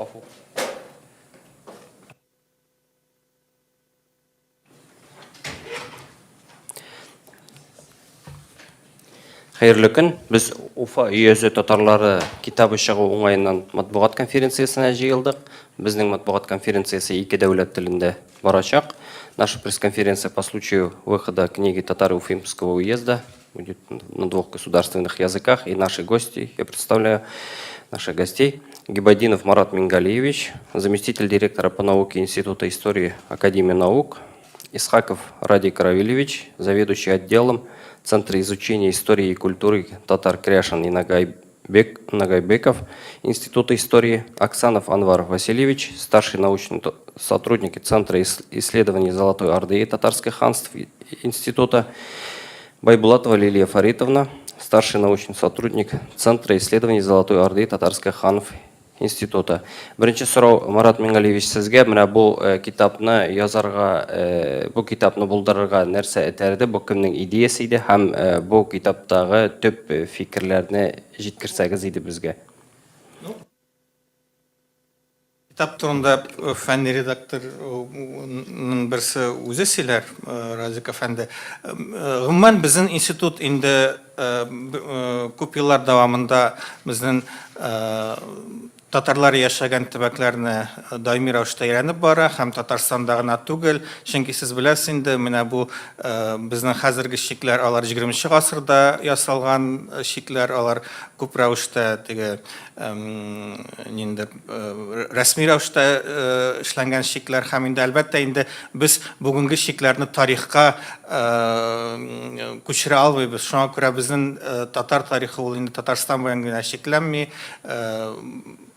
Гафу. Хайырлы күн. Біз Уфа үйезі татарлары китабы шығу оңайынан матбуғат конференциясына жиылдық. Біздің матбуғат конференциясы екі дәулет тілінде барачақ. Наша пресс-конференция по случаю выхода книги «Татары Уфимского уезда» будет на 2 государственных языках. И наши гости, я представляю наших гостей. Гибаддинов Марат Мингалиевич, заместитель директора по науке Института истории Академии наук. Исхаков Радий Каравилевич, заведующий отделом Центра изучения истории и культуры татар Кряшин и Нагайбеков Института истории. Оксанов Анвар Васильевич, старший научный сотрудник Центра исследований Золотой Орды и татарских ханств Института. Байбулатова Лилия Фаритовна, старший научный сотрудник Центра исследований Золотой Орды и татарских ханств Института. Бірінші сұрау, Марат Мингалиевич, сізге мына бұл китапны язарға, бұл китапны бұлдырырға нәрсе әтәрді, бұл кімнің идеясы еді, һәм бұл китаптағы төп фикірлеріне жеткірсәгіз еді бізге? Китап турында фәнни редакторның берсе үзе сөйләр, Разик әфәнде. Гомумән безнең институт инде күп еллар дәвамында безнең татарлар яшәгән төбәкләрне даими рәвештә өйрәнеп бара, һәм Татарстанда гына түгел. Чөнки сез беләсез инде, менә бу безнең хәзерге шикләр, алар 20-нче гасырда ясалган шикләр, алар күп рәвештә теге нинди рәсми рәвештә эшләнгән шикләр, һәм инде әлбәттә инде без бүгенге шикләрне тарихка күчерә албыйбыз. Шуңа күрә безнең татар тарихы ул инде Татарстан белән генә шикләнми.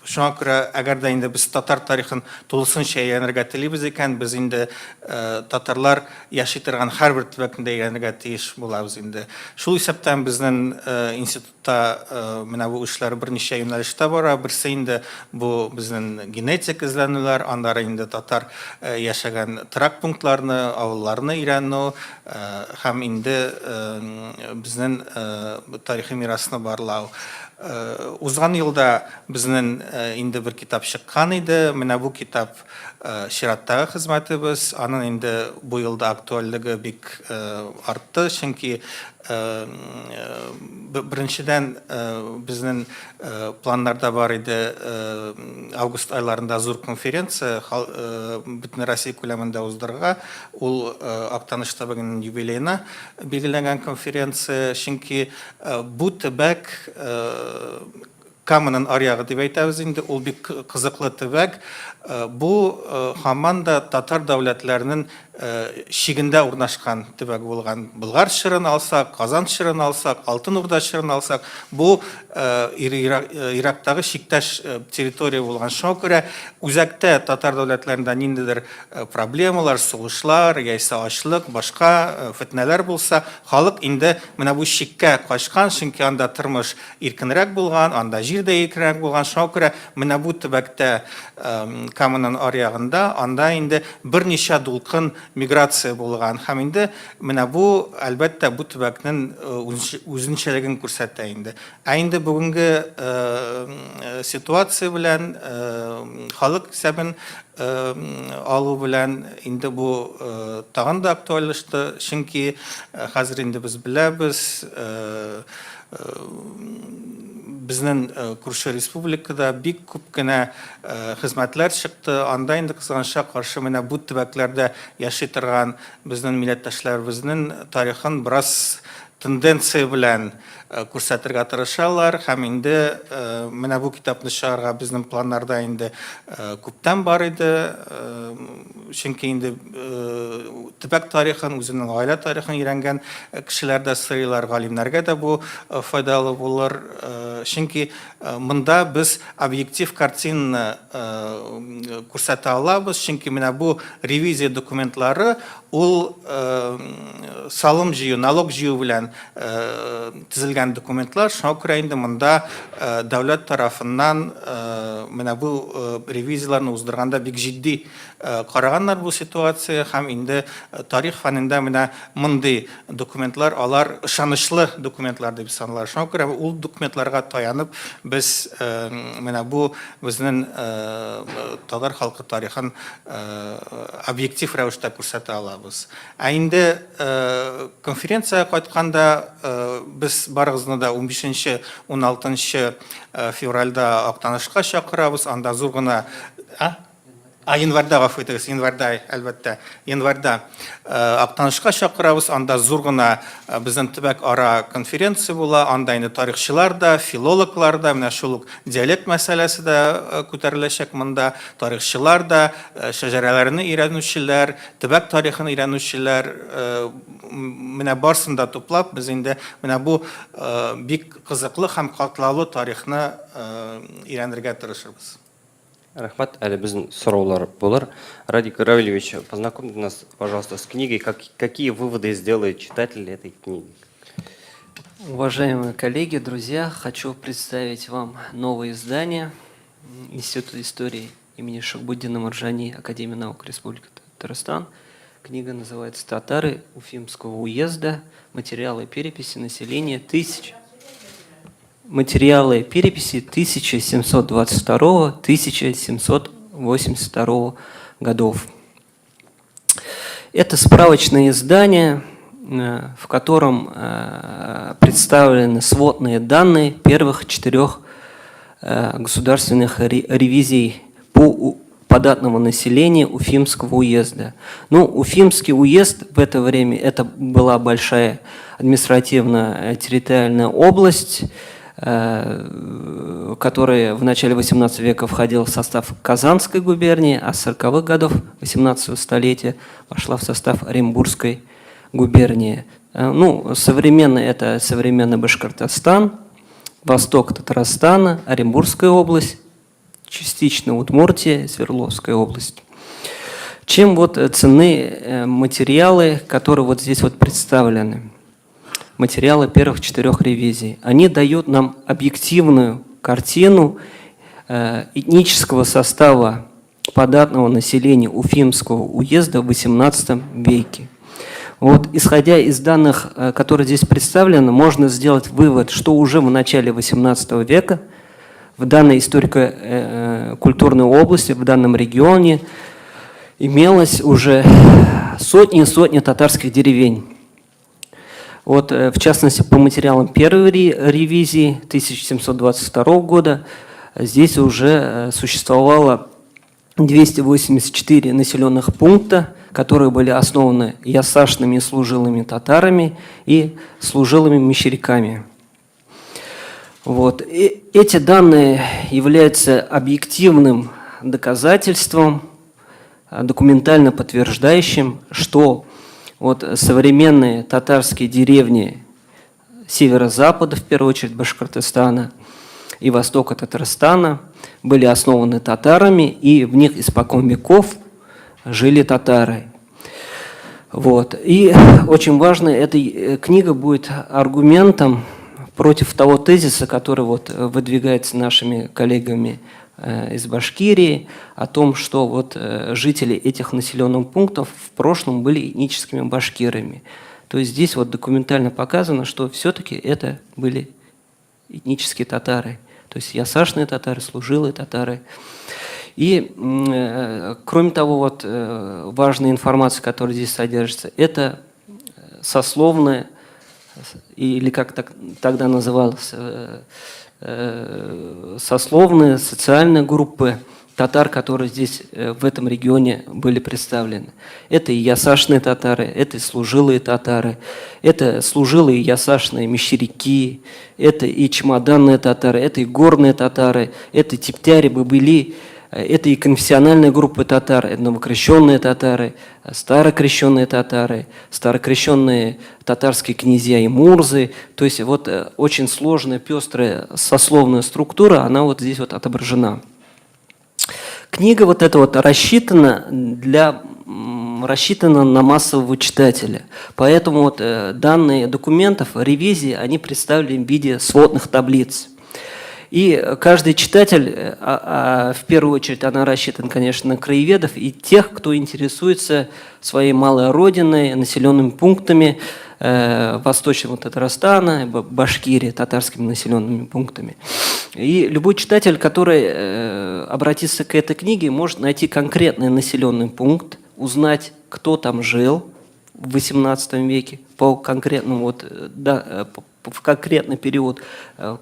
Шуңа күрә, әгәр дә инде без татар тарихын тулысынча өйрәнергә телибез икән, без инде татарлар яши торган һәрбер төбәкне өйрәнергә тиеш булабыз инде. Шул исәптән безнең институтта менә бу эшләр берничә юнәлештә бара. Берсе инде бу безнең генетик эзләнүләр, аннары инде татар яшәгән торак пунктларны, авылларны өйрәнү, һәм инде безнең тарихи мирасны барлау. Узган елда безнең инде бер китап чыккан иде. Менә бу китап чираттагы хезмәтебез. Аның инде бу елда актуальлыгы бик артты, чөнки беренчедән безнең планнарда бар иде август айларында зур конференция бөтен Россия күләмендә уздырырга. Ул Актаныш төбәгенең юбилеена билгеләнгән конференция, чөнки бу төбәк Каменның аръягы дип әйтәбез инде, ул бик кызыклы төбәк. Бу һаман да татар дәүләтләренең шигендә урнашкан төбәк булган. Болгар чырын алсак, Казан чырын алсак, Алтын Урда чырын алсак, бу Ирактагы шиктәш территория булган. Шуңа күрә үзәктә татар дәүләтләрендә ниндидер проблемалар, сугышлар, яисә ачлык, башка фитнәләр булса, халык инде менә бу шиккә качкан, чөнки анда тормыш иркенрәк булган, анда җир дә иркенрәк булган. Шуңа күрә менә бу төбәктә Каменның аръягында анда инде берничә дулкын миграция булган. Һәм инде менә бу әлбәттә бу төбәкнең үзенчәлеген күрсәтә инде. Ә инде бүгенге ситуация белән халык исәбен алу белән инде бу тагын да актуальлашты, чөнки хәзер инде без беләбез, безнең күрше республикада бик күп кенә хезмәтләр чыкты. Анда инде кызганычка каршы менә бу төбәкләрдә яши торган безнең милләттәшләребезнең тарихын бераз тенденция белән күрсәтергә тырышалар, һәм инде менә бу китапны чыгарга безнең планнарда инде күптән бар иде. Чөнки инде төбәк тарихын, үзенең гаилә тарихын өйрәнгән кешеләр дә сыйлар, галимнәргә дә бу файдалы булыр. Чөнки монда без объектив картинаны күрсәтә алабыз, чөнки менә бу ревизия документлары ул салым жию, налог жию белән төзелгән документлар. Шуңа күрә инде монда дәүләт тарафыннан менә бу ревизияларны уздырганда бик җитди караганнар бу ситуация һәм инде тарих фәнендә менә мондый документлар алар ышанычлы документлар дип санала. Шуңа күрә ул документларга таянып без менә бу безнең татар халкы тарихын объектив рәвештә күрсәтә алабыз. Ә инде конференция кайтканда без барыгызны да 15-16 февральдә Актанышка чакырабыз. Анда зур гына январьда, гафу итегез, январьда, әлбәттә, январьда Актанышка чакырабыз. Анда зур гына безнең төбәк ара конференция була. Анда инде тарихчылар да, филологлар да, менә шул ук диалект мәсьәләсе дә күтәреләчәк монда. Тарихчылар да, шәҗәрәләрне өйрәнүчеләр, төбәк тарихын өйрәнүчеләр, менә барсын да туплап, без инде менә бу бик кызыклы һәм катлаулы тарихны өйрәнергә тырышырбыз. Рахмат, әле безнең сораулар булыр. Радик Равильевич, познакомьте нас, пожалуйста, с книгой. Какие выводы сделает читатель этой книги? Уважаемые коллеги, друзья, хочу представить вам новое издание Института истории имени Шахбуддина Маржани, Академии наук Республики Татарстан. Книга называется «Татары Уфимского уезда. Материалы переписи населения 1722-1782 годов». Это справочное издание, в котором представлены сводные данные первых 4 государственных ревизий по податному населению Уфимского уезда. Ну, Уфимский уезд в это время это была большая административно-территориальная область, которая в начале 18 века входила в состав Казанской губернии, а с 40-х годов 18 столетия вошла в состав Оренбургской губернии. Ну, современно это современный Башкортостан, восток Татарстана, Оренбургская область, частично Удмуртия, Свердловская область. Чем вот ценны материалы, которые вот здесь вот представлены? Материалы первых 4 ревизий. Они дают нам объективную картину этнического состава податного населения Уфимского уезда в XVIII веке. Вот, исходя из данных, которые здесь представлены, можно сделать вывод, что уже в начале XVIII века в данной историко-культурной области, в данном регионе имелось уже сотни и сотни татарских деревень. Вот, в частности, по материалам первой ревизии 1722 года здесь уже существовало 284 населенных пункта, которые были основаны ясашными и служилыми татарами и служилыми мещеряками. Вот. И эти данные являются объективным доказательством, документально подтверждающим, что вот современные татарские деревни северо-запада, в первую очередь Башкортостана, и востока Татарстана были основаны татарами, и в них испокон веков жили татары. Вот. И очень важно, эта книга будет аргументом против того тезиса, который вот выдвигается нашими коллегами из Башкирии, о том, что вот жители этих населенных пунктов в прошлом были этническими башкирами. То есть здесь вот документально показано, что все-таки это были этнические татары. То есть ясашные татары, служилые татары. И, кроме того, вот, важная информация, которая здесь содержится, это сословная, или как тогда называлось, сословные, социальные группы татар, которые здесь в этом регионе были представлены. Это и ясашные татары, это и служилые татары, это служилые ясашные мещеряки, это и чемоданные татары, это и горные татары, это типтяри, бабыли, это и конфессиональные группы татар, это новокрещенные татары, старокрещенные татары, старокрещенные татарские князья и мурзы. То есть вот очень сложная, пестрая сословная структура, она вот здесь вот отображена. Книга вот эта вот рассчитана для рассчитана на массового читателя. Поэтому вот данные документов, ревизии, они представлены в виде сводных таблиц. И каждый читатель, в первую очередь, она рассчитана, конечно, на краеведов и тех, кто интересуется своей малой родиной, населенными пунктами Восточного Татарстана, Башкирии, татарскими населенными пунктами. И любой читатель, который обратится к этой книге, может найти конкретный населенный пункт, узнать, кто там жил в XVIII веке по конкретному в конкретный период,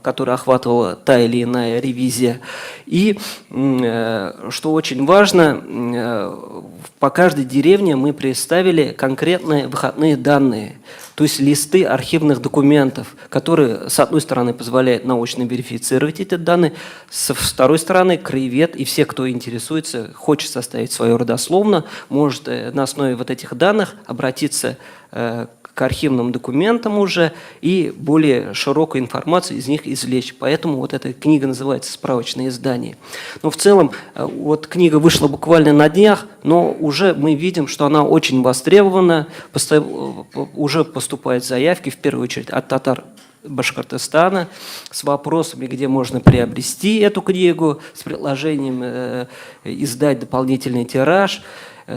который охватывала та или иная ревизия. И, что очень важно, по каждой деревне мы представили конкретные выходные данные, то есть листы архивных документов, которые, с одной стороны, позволяют научно верифицировать эти данные, с второй стороны, краевед и все, кто интересуется, хочет составить свою родословно, может на основе вот этих данных обратиться к архивным документам уже и более широкую информацию из них извлечь. Поэтому вот эта книга называется «Справочное издание». Но в целом, вот книга вышла буквально на днях, но уже мы видим, что она очень востребована, уже поступают заявки, в первую очередь, от татар Башкортостана с вопросами, где можно приобрести эту книгу, с предложением издать дополнительный тираж.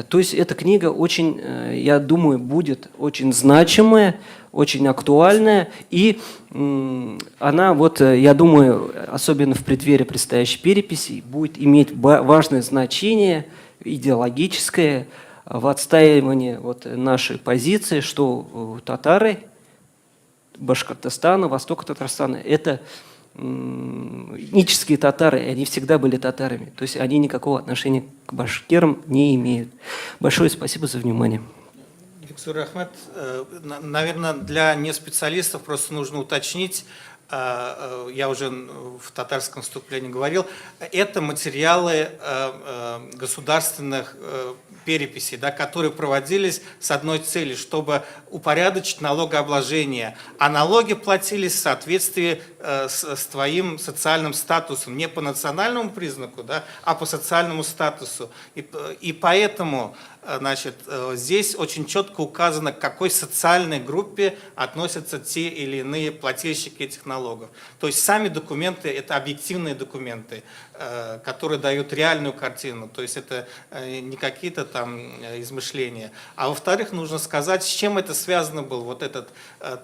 То есть эта книга очень, я думаю, будет очень значимая, очень актуальная, и она, вот, я думаю, особенно в преддверии предстоящей переписи, будет иметь важное значение идеологическое в отстаивании вот нашей позиции, что татары Башкортостана, Востока Татарстана – это этнические татары, и они всегда были татарами. То есть они никакого отношения к башкирам не имеют. Большое спасибо за внимание. Виктор Ахмед, наверное, для неспециалистов просто нужно уточнить, я уже в татарском вступлении говорил, это материалы государственных переписей, да, которые проводились с одной целью, чтобы упорядочить налогообложение. А налоги платились в соответствии с твоим социальным статусом, не по национальному признаку, да, а по социальному статусу. И поэтому, значит, здесь очень четко указано, к какой социальной группе относятся те или иные плательщики этих налогов. То есть сами документы – это объективные документы, которые дают реальную картину. То есть это не какие-то там измышления. А во-вторых, нужно сказать, с чем это связано был, вот этот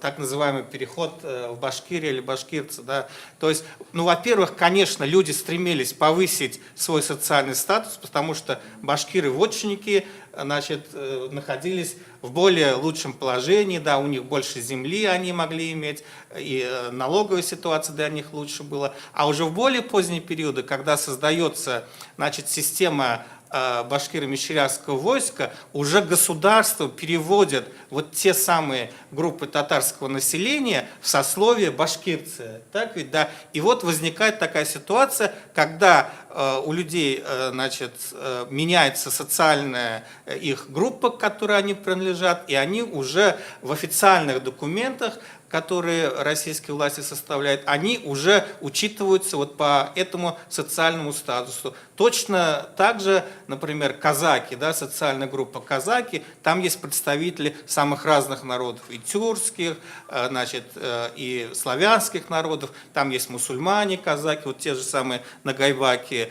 так называемый переход в Башкирию или башкирцы. Да? То есть, ну, во-первых, конечно, люди стремились повысить свой социальный статус, потому что башкиры-вотчинники, значит, находились в более лучшем положении, да, у них больше земли они могли иметь, и налоговая ситуация для них лучше была. А уже в более поздние периоды, когда создается, значит, система башкиро-мещерякского войска, уже государство переводит вот те самые группы татарского населения в сословие башкирцы. Так ведь, да? И вот возникает такая ситуация, когда у людей, значит, меняется социальная их группа, к которой они принадлежат, и они уже в официальных документах, которые российские власти составляют, они уже учитываются вот по этому социальному статусу. Точно так же, например, казаки, да, социальная группа казаки, там есть представители самых разных народов, и тюркских, значит, и славянских народов, там есть мусульмане казаки, вот те же самые нагайбаки,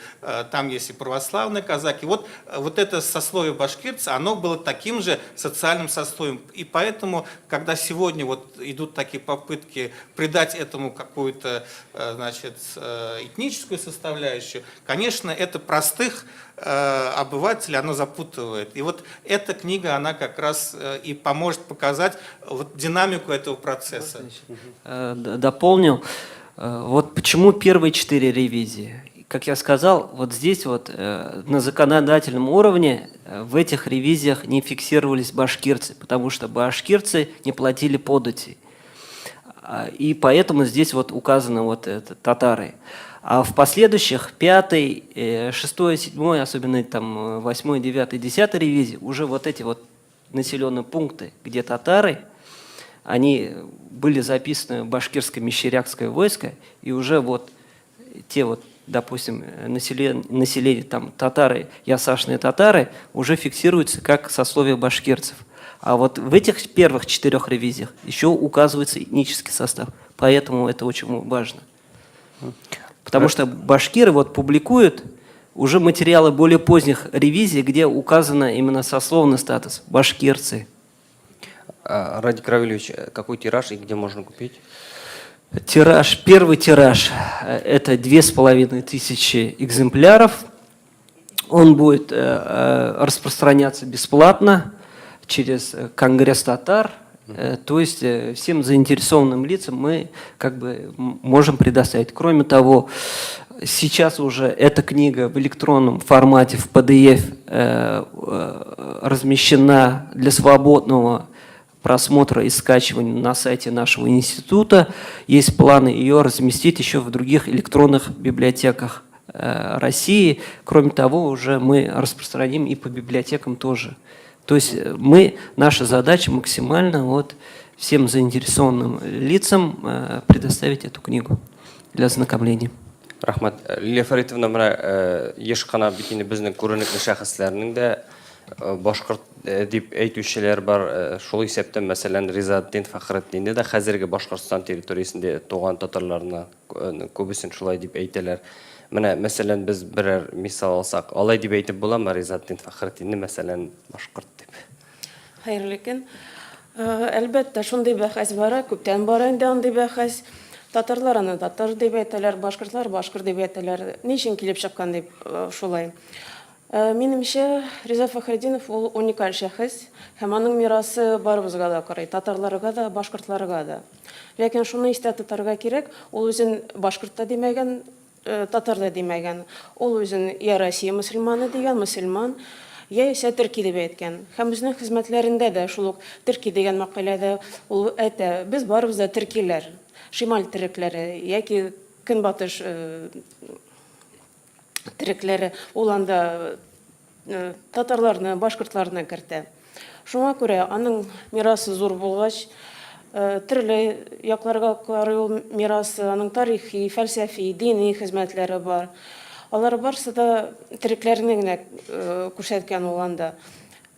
там есть и православные казаки. Вот это сословие башкирцев, оно было таким же социальным сословием. И поэтому, когда сегодня вот идут такие попытки придать этому какую-то, значит, этническую составляющую, конечно, это простых обывателей оно запутывает. И вот эта книга, она как раз и поможет показать вот динамику этого процесса. Дополню. Вот почему первые 4 ревизии. Как я сказал, вот здесь вот на законодательном уровне в этих ревизиях не фиксировались башкирцы, потому что башкирцы не платили подати. И поэтому здесь вот указано вот это, татары. А в последующих 5, 6, 7, особенно там 8, 9, 10 ревизии, уже вот эти вот населенные пункты, где татары, они были записаны в башкирское мещерякское войско, и уже вот те вот допустим, население там татары, ясашные татары, уже фиксируется как сословие башкирцев. А вот в этих первых 4 ревизиях еще указывается этнический состав. Поэтому это очень важно. Потому что башкиры вот публикуют уже материалы более поздних ревизий, где указано именно сословный статус – башкирцы. Радик Равильевич, какой тираж и где можно купить? Тираж, первый тираж – это 2500 экземпляров. Он будет распространяться бесплатно через Конгресс татар. То есть всем заинтересованным лицам мы как бы можем предоставить. Кроме того, сейчас уже эта книга в электронном формате, в PDF, размещена для свободного просмотра и скачивания на сайте нашего института. Есть планы ее разместить еще в других электронных библиотеках России. Кроме того, уже мы распространим и по библиотекам тоже. То есть наша задача максимально вот всем заинтересованным лицам предоставить эту книгу для ознакомления. Рахмат. Лилия Фаритовна, мына ешқана битіне біздің көрінікті шәхіслерінің де башқұрт деп әйтушілер бар. Шол есептен, мәселен, Ризаддин Фахриддинді де қазіргі Башқұртстан территориясында туған татарларына көбісін шулай деп әйтелер. Мына мәселен біз бірер мисал алсақ, алай деп әйтіп бола ма Ризаддин Фахриддинді мәселен башқұрт деп? Хайырлы көн. Әлбәттә, шундый бәхәс бара, күптән бара инде андый бәхәс. Татарлар аны татар дип әйтәләр, башкортлар башкорт дип әйтәләр. Ни өчен килеп чыккан дип шулай. Минемчә, Риза Фахриддинов ул уникаль шәхес, һәм аның мирасы барыбызга да карый, татарларга да, башкортларга да. Ләкин шуны истә тотарга кирәк, ул үзен башкорт та димәгән, татар да димәгән. Ул үзен я Россия мөселманы дигән, мөселман, я исә төрки дип әйткән. Һәм безнең хезмәтләрендә дә шул ук төрки дигән мәкаләдә ул әйтә, без барыбыз да төркиләр. Шималь терекләре, яки көнбатыш терекләре, ул анда татарларны, башкортларны кертә. Шуңа күрә аның мирасы зур булгач, төрле якларга карый ул мирасы, аның тарихи, фәлсәфи, дини хезмәтләре бар. Алар барсы да терекләрне генә күрсәткән ул анда.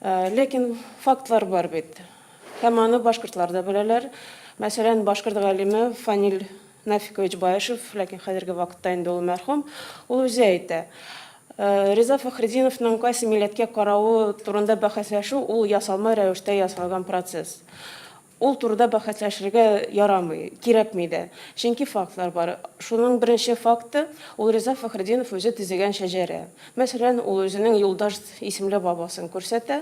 Ләкин фактлар бар бит. Һәм аны башкортлар да беләләр. Мәсәлән, башкорт галиме Фанил Нафикович Баешев, ләкин хәзерге вакытта инде ул мәрхүм, ул үзе әйтә. Риза Фахриддиновның кайсы милләткә каравы турында бәхәсләшү ул ясалма рәвештә ясалган процесс. Ул турыда бәхәсләшергә ярамый, кирәкми дә. Чөнки фактлар бар. Шуның беренче факты ул Риза Фахриддинов үзе төзегән шәҗәрә. Мәсәлән, ул үзенең Юлдаш исемле бабасын күрсәтә,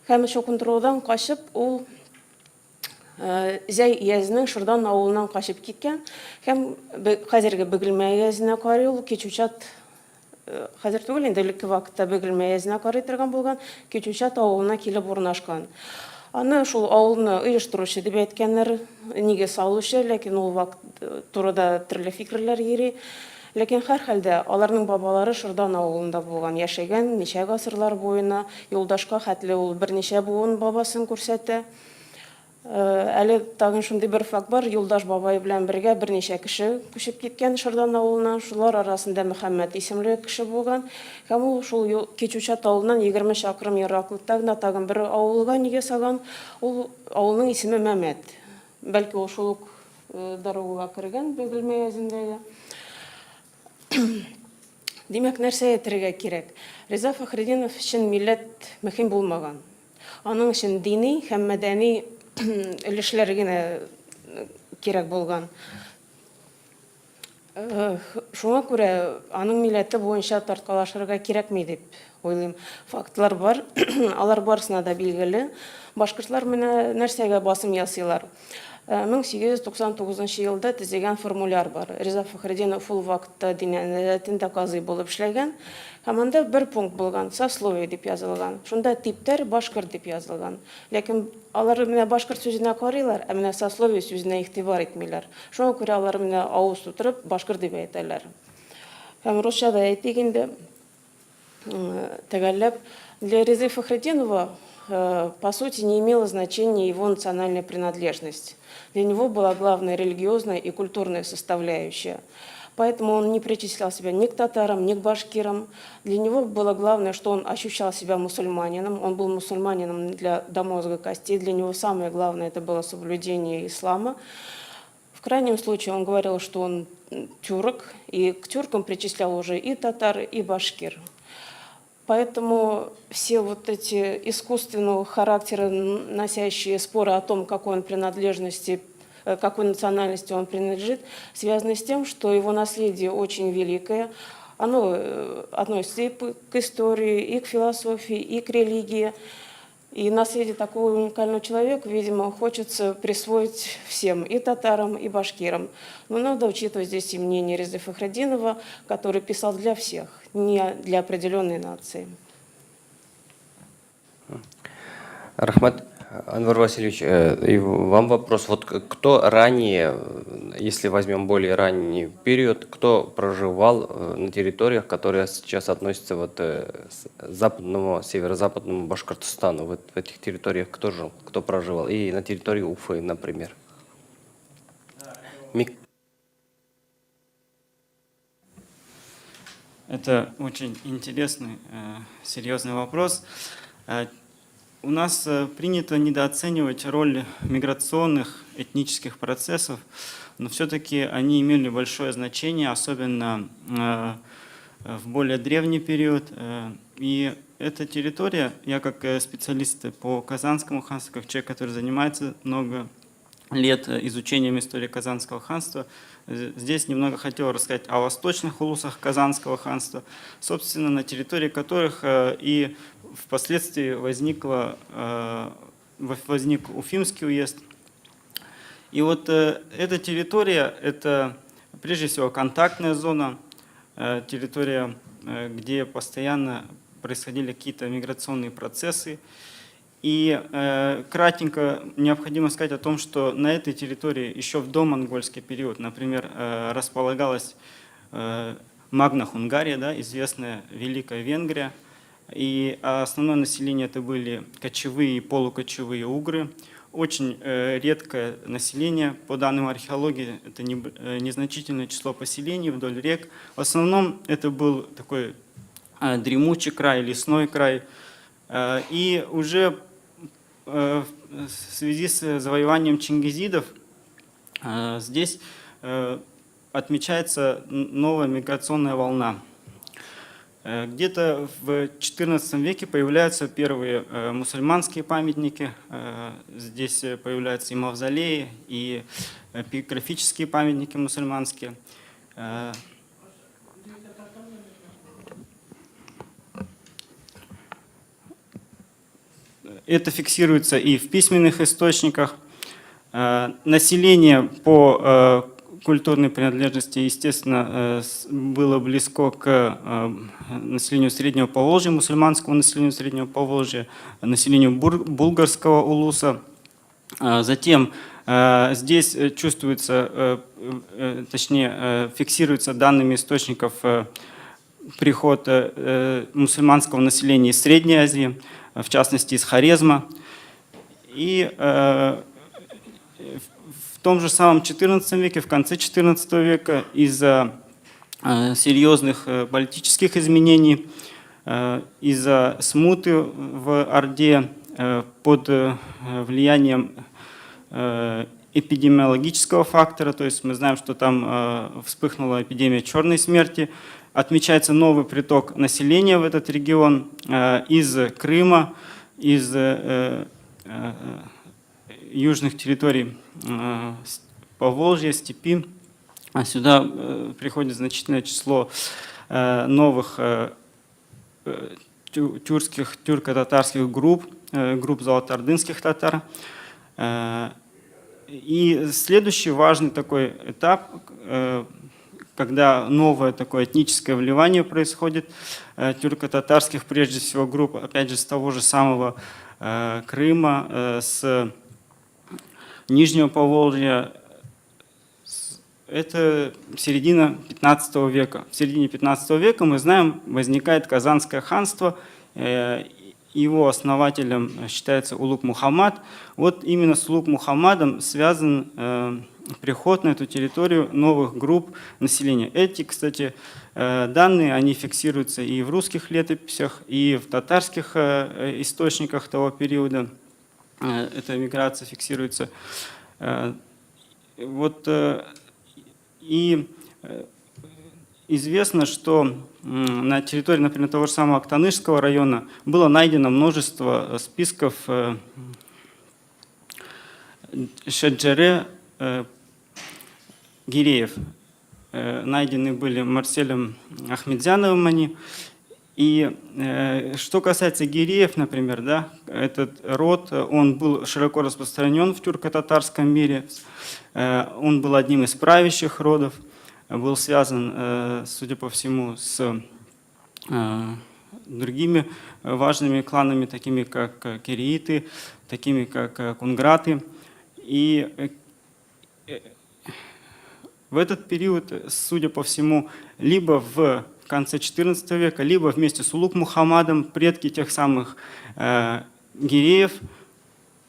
һәм шокундырудан качып ул Зәй Иязның Шырдан авылынан качып киткән, һәм хәзерге Бөгелмә Иязына карый ул Кечүчат, хәзер түгел инде элекке вакытта Бөгелмә Иязына карый торган булган, Кечүчат авылына килеп урнашкан. Аны шул авылны оештыручы дип әйткәннәр, нигә салучы, ләкин ул вакыт турыда төрле фикерләр йөри. Ләкин һәр хәлдә аларның бабалары Шырдан авылында булган, яшәгән, ничә гасырлар буена, Юлдашка хәтле ул берничә буын бабасын күрсәтә. Әле тагын шундый бер факт бар, Юлдаш бабай белән бергә берничә кеше күчеп киткән Шырдан авылынан, шулар арасында Мөхәммәд исемле кеше булган. Һәм ул шул Кечүчат авылынан 20 чакрым ераклыкта гына тагын бер авылга нигә саган, ул авылның исеме Мәмәт. Бәлки ул шул ук дорогага кергән Бөгелмә Иязендәге. Димәк, нәрсә әйтергә кирәк? Риза Фахриддинов өчен милләт мөһим булмаган. Аның өчен дини һәм мәдәни өлешләр генә кирәк булган. Шуңа күрә аның милләте буенча тарткалашырга кирәкми дип уйлыйм. Фактлар бар, алар барысына да билгеле. Башкортлар менә нәрсәгә басым ясыйлар. 1899 елда төзегән формуляр бар. Риза Фахриддинов ул вакытта Динәнәтендә казый булып эшләгән. Һәм анда бер пункт булган, сословие дип язылган. Шунда типтәр башкорт дип язылган. Ләкин алар менә башкорт сүзенә карыйлар, ә менә сословие сүзенә игътибар итмиләр. Шуңа күрә алар менә авыз тутырып башкорт дип әйтәләр. Һәм русчада әйтик инде, тәгәлләп, для Ризы Фахриддинова по сути не имело значения его национальная принадлежность. Для него была главная религиозная и культурная составляющая. Поэтому он не причислял себя ни к татарам, ни к башкирам. Для него было главное, что он ощущал себя мусульманином. Он был мусульманином до мозга костей. Для него самое главное это было соблюдение ислама. В крайнем случае он говорил, что он тюрок, и к тюркам причислял уже и татар, и башкир. Поэтому все вот эти искусственного характера, носящие споры о том, какой он принадлежности, какой национальности он принадлежит, связаны с тем, что его наследие очень великое. Оно относится и к истории, и к философии, и к религии. И наследие такого уникального человека, видимо, хочется присвоить всем, и татарам, и башкирам. Но надо учитывать здесь и мнение Резы Фахретдинова, который писал для всех, не для определенной нации. Рахмат. Анвар Васильевич, и вам вопрос. Вот кто ранее, если возьмем более ранний период, кто проживал на территориях, которые сейчас относятся вот к западному, северо-западному Башкортостану? Вот в этих территориях кто жил, кто проживал? И на территории Уфы, например. Это очень интересный, серьезный вопрос. У нас принято недооценивать роль миграционных этнических процессов, но все-таки они имели большое значение, особенно в более древний период. И эта территория, я как специалист по Казанскому ханству, как человек, который занимается много лет изучением истории Казанского ханства, здесь немного хотел рассказать о восточных улусах Казанского ханства, собственно, на территории которых и впоследствии возник Уфимский уезд. И вот эта территория – это прежде всего контактная зона, территория, где постоянно происходили какие-то миграционные процессы. И кратенько необходимо сказать о том, что на этой территории еще в домонгольский период, например, располагалась Магна Хунгария, да, известная Великая Венгрия. И основное население это были кочевые и полукочевые угры. Очень редкое население, по данным археологии, это незначительное число поселений вдоль рек. В основном это был такой дремучий край, лесной край. И уже в связи с завоеванием чингизидов здесь отмечается новая миграционная волна. Где-то в XIV веке появляются первые мусульманские памятники. Здесь появляются и мавзолеи, и эпиграфические памятники мусульманские. Это фиксируется и в письменных источниках. Население по культурной принадлежности, естественно, было близко к населению Среднего Поволжья, мусульманскому населению Среднего Поволжья, населению булгарского улуса. Затем здесь чувствуется, точнее, фиксируется данными источников приход мусульманского населения из Средней Азии, в частности из Хорезма. И в том же самом XIV веке, в конце XIV века, из-за серьезных политических изменений, из-за смуты в Орде, под влиянием эпидемиологического фактора, то есть мы знаем, что там вспыхнула эпидемия черной смерти, отмечается новый приток населения в этот регион из Крыма, из южных территорий Поволжья, степи. Сюда приходит значительное число новых тюрко-татарских групп золотоордынских татар. И следующий важный такой этап, когда новое такое этническое вливание происходит тюрко-татарских, прежде всего, групп, опять же, с того же самого Крыма, с Нижнего Поволжья, это середина 15 века. В середине 15 века, мы знаем, возникает Казанское ханство, его основателем считается Улуг Мухаммад. Вот именно с Улуг Мухаммадом связан приход на эту территорию новых групп населения. Эти, кстати, данные, они фиксируются и в русских летописях, и в татарских источниках того периода. Эта миграция фиксируется. Вот, и известно, что на территории, например, того же самого Актанышского района было найдено множество списков шаджаре гиреев. Найдены были Марселем Ахмедзяновым они. И что касается гиреев, например, да, этот род, он был широко распространен в тюрко-татарском мире. Он был одним из правящих родов, был связан, судя по всему, с другими важными кланами, такими как кирииты, такими как кунграты. И в этот период, судя по всему, либо в конце XIV века, либо вместе с Улуг Мухаммадом предки тех самых гиреев,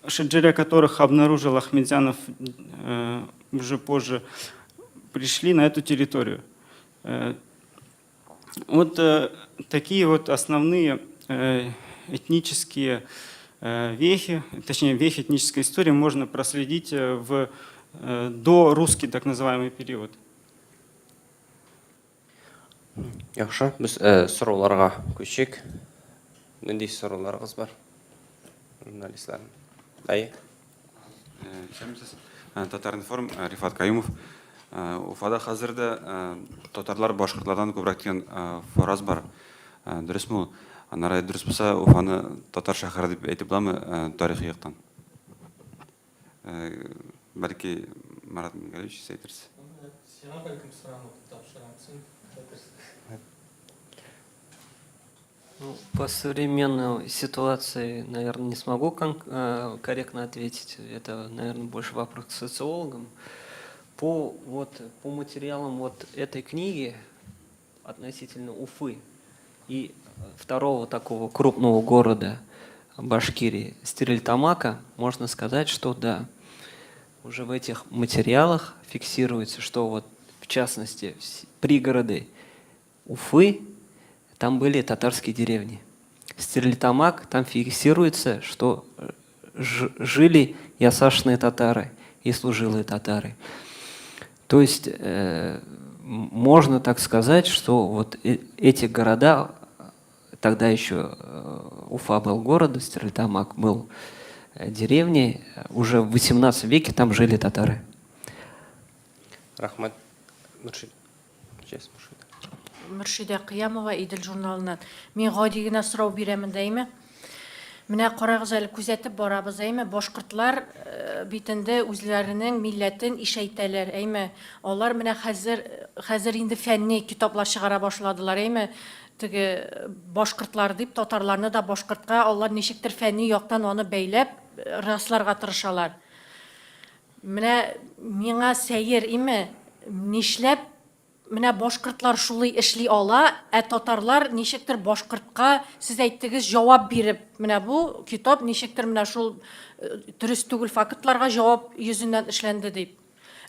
шаджаре которых обнаружил Ахмедзянов уже позже, пришли на эту территорию. Вот такие вот основные этнические вехи, точнее вехи этнической истории можно проследить в дорусский так называемый период. Яхшы, біз сұрауларға көшейік. Нендей сұрауларыңыз бар? Журналистлар. Дайы? Татар-информ, Рифат Каюмов. Уфада қазірді татарлар башқұртлардан көбірек деген фораз бар. Дұрыс мұл? Нарай дұрыс болса, Уфаны татар шақыры деп әйтіп бұламы тарихи яқтан? Бәлкі Марат Мингалевич сәйтерсіз. Сиңа бәлкім сұрамы тапшырамсың. Ну, по современной ситуации, наверное, не смогу корректно ответить. Это, наверное, больше вопрос к социологам. По материалам вот этой книги относительно Уфы и второго такого крупного города Башкирии, Стерлитамака, можно сказать, что да, уже в этих материалах фиксируется, что вот в частности пригороды Уфы, там были татарские деревни. Стерлитамак, там фиксируется, что жили ясашные татары и служилые татары. То есть можно так сказать, что вот эти города, тогда еще Уфа был городом, Стерлитамак был деревней, уже в 18 веке там жили татары. Рахмат. Мөршидә Кыямова, Идел журналынан. Мен гадигенә сорау бирәмен дәйме. Менә карагыз әле күзәтеп барабыз, әйме, башкортлар битендә үзләренең милләтен ишәйтәләр, әйме. Алар менә хәзер инде фәнни китаплар чыгара башладылар, әйме. Теге башкортлар дип татарларны да башкортка алар ничектер фәнни яктан аны бәйләп расларга тырышалар. Менә миңа сәер име, нишләп менә башкортлар шулай эшли ала, татарлар ничектер башкортка сез әйттегез җавап биреп, менә бу китап ничектер менә шул дөрес түгел фактларга җавап йөзеннән эшләнде дип.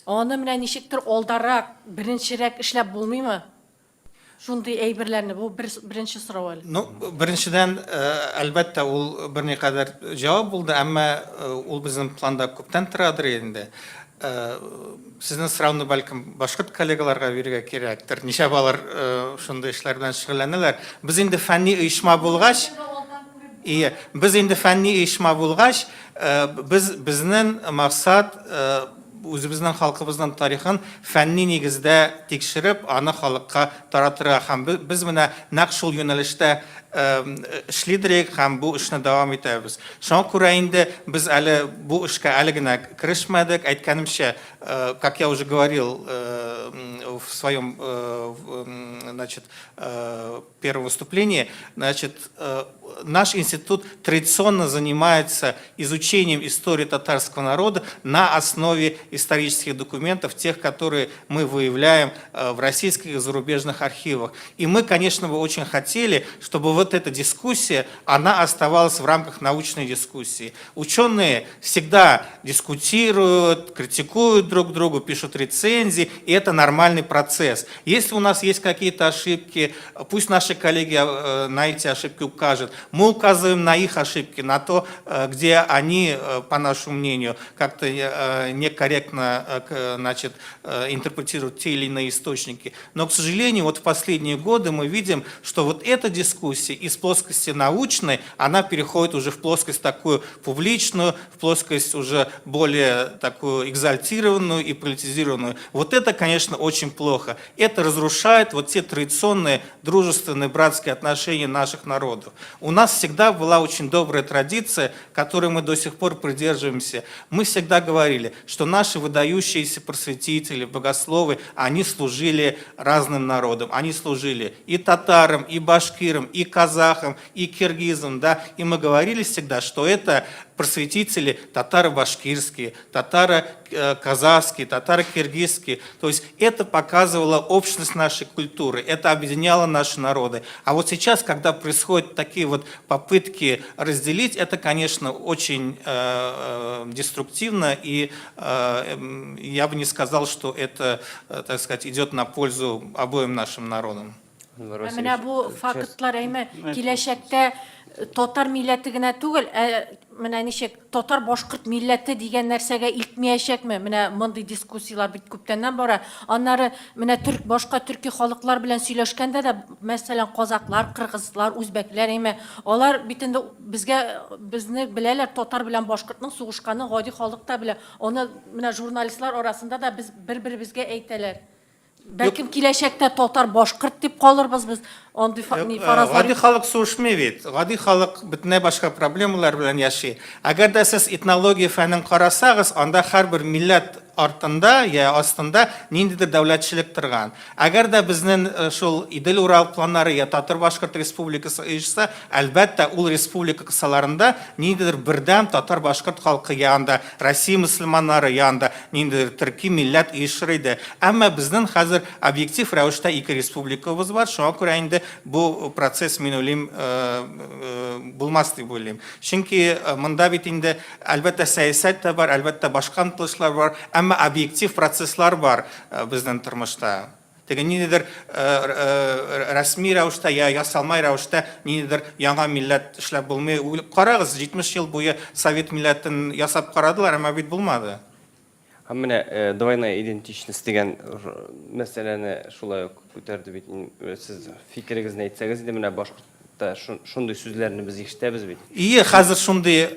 Аны менә ничектер алдарак, беренчерәк эшләп булмыймы? Шундый әйберләрне, бу беренче сорау әле. Ну, беренчедән, әлбәттә, ул берникадәр җавап булды, әмма ул безнең планда күптән торадыр инде. Сезнең сорауны бәлкем башкорт коллегаларга бирергә кирәктер. Ничә балалар шундый эшләр белән шөгыльләнәләр. Без инде фәнни оешма булгач, безнең максат үзебезнең халкыбызның тарихын фәнни нигездә тикшереп, аны халыкка таратырга һәм без менә нәкъ шул юнәлештә эшлидерик һәм бу эшне дәвам итәбез. Шуңа күрә инде без әле бу эшкә әле генә керешмәдек. Әйткәнемчә, как я уже говорил в своем, значит, первом выступлении, значит, наш институт традиционно занимается изучением истории татарского народа на основе исторических документов, тех, которые мы выявляем в российских и зарубежных архивах. И мы, конечно, бы очень хотели, чтобы вот эта дискуссия, она оставалась в рамках научной дискуссии. Ученые всегда дискутируют, критикуют друг друга, пишут рецензии, и это нормальный процесс. Если у нас есть какие-то ошибки, пусть наши коллеги на эти ошибки укажут. Мы указываем на их ошибки, на то, где они, по нашему мнению, как-то некорректно значит, интерпретируют те или иные источники. Но, к сожалению, вот в последние годы мы видим, что вот эта дискуссия из плоскости научной, она переходит уже в плоскость такую публичную, в плоскость уже более такую экзальтированную и политизированную. Вот это, конечно, очень плохо. Это разрушает вот те традиционные дружественные братские отношения наших народов. У нас всегда была очень добрая традиция, которой мы до сих пор придерживаемся. Мы всегда говорили, что наши выдающиеся просветители, богословы, они служили разным народам. Они служили и татарам, и башкирам, и казахам, и киргизам. Да? И мы говорили всегда, что это просветители татаро-башкирские, татаро-казахские, татаро-киргизские. То есть это показывало общность нашей культуры, это объединяло наши народы. А вот сейчас, когда происходят такие вот попытки разделить, это, конечно, очень деструктивно, и я бы не сказал, что это, так сказать, идет на пользу обоим нашим народам. Менә бу фактлар әйме киләчәктә татар милләте генә түгел, менә ничек татар башкорт милләте дигән нәрсәгә илтмәячәкме? Менә мондый дискуссиялар бит күптәннән бара. Аннары менә башка төрки халыклар белән сөйләшкәндә дә, мәсәлән, казаклар, кыргызлар, үзбәкләр әйме, алар бит инде безне беләләр, татар белән башкортның сугышканы гади халык та белә. Аны менә журналистлар арасында да без бер-беребезгә әйтәләр. Бәлкем киләчәктә татар башкорт дип калырбыз без. Андый фаразлар. Гади халык сугышмый бит. Гади халык бөтенләй башка проблемалар белән яши. Әгәр дә сез этнология фәнен карасагыз, анда һәрбер милләт артында, я астында ниндидер дәүләтчелек торган. Әгәр дә безнең шул Идел Урал планнары я Татар Башкорт Республикасы оешса, әлбәттә ул республика кысаларында ниндидер бердәм татар башкорт халкы янда, Россия мөселманнары янда ниндидер төрки милләт оешыр иде. Әмма безнең хәзер объектив рәвештә ике республикабыз бар. Шуңа күрә инде бу процесс мин уйлыйм булмас дип уйлыйм. Чөнки монда бит инде әлбәттә сәясәт тә бар, әлбәттә башка омтылышлар бар. Объектив процесслар бар безнең тормышта. Теге ниндидер рәсми рәвештә, ясалмай рәвештә ниндидер яңа милләт эшләп булмый. Карагыз, 70 ел буе Совет милләтен ясап карадылар, әмма бит булмады. Менә двойная идентичность дигән мәсьәләне шулай ук күтәрде бит. Сез фикерегезне әйтсәгез инде, менә башкортта шундый сүзләрне без ишетәбез бит. И хәзер шундый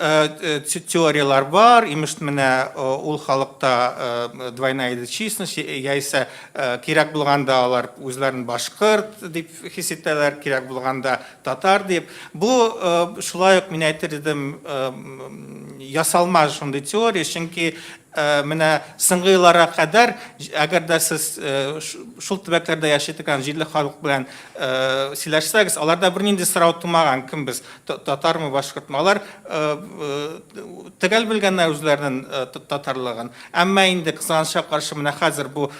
теориялар бар, имеш менә ул халыкта двойная идентичность, яисә кирәк булганда алар үзләрен башкорт дип хис итәләр, кирәк булганда татар дип. Бу шулай ук мин әйтер идем, ясалма шундый теория, чөнки менә соңгы елларга кадәр, әгәр дә сез шул төбәкләрдә яши торган җирле халык белән сөйләшсәгез, аларда бернинди сорау тумаган, кем без, татармы, башкортмы, алар төгәл белгәннәр үзләренең татарлыгын. Әмма инде кызганычка каршы менә хәзер бу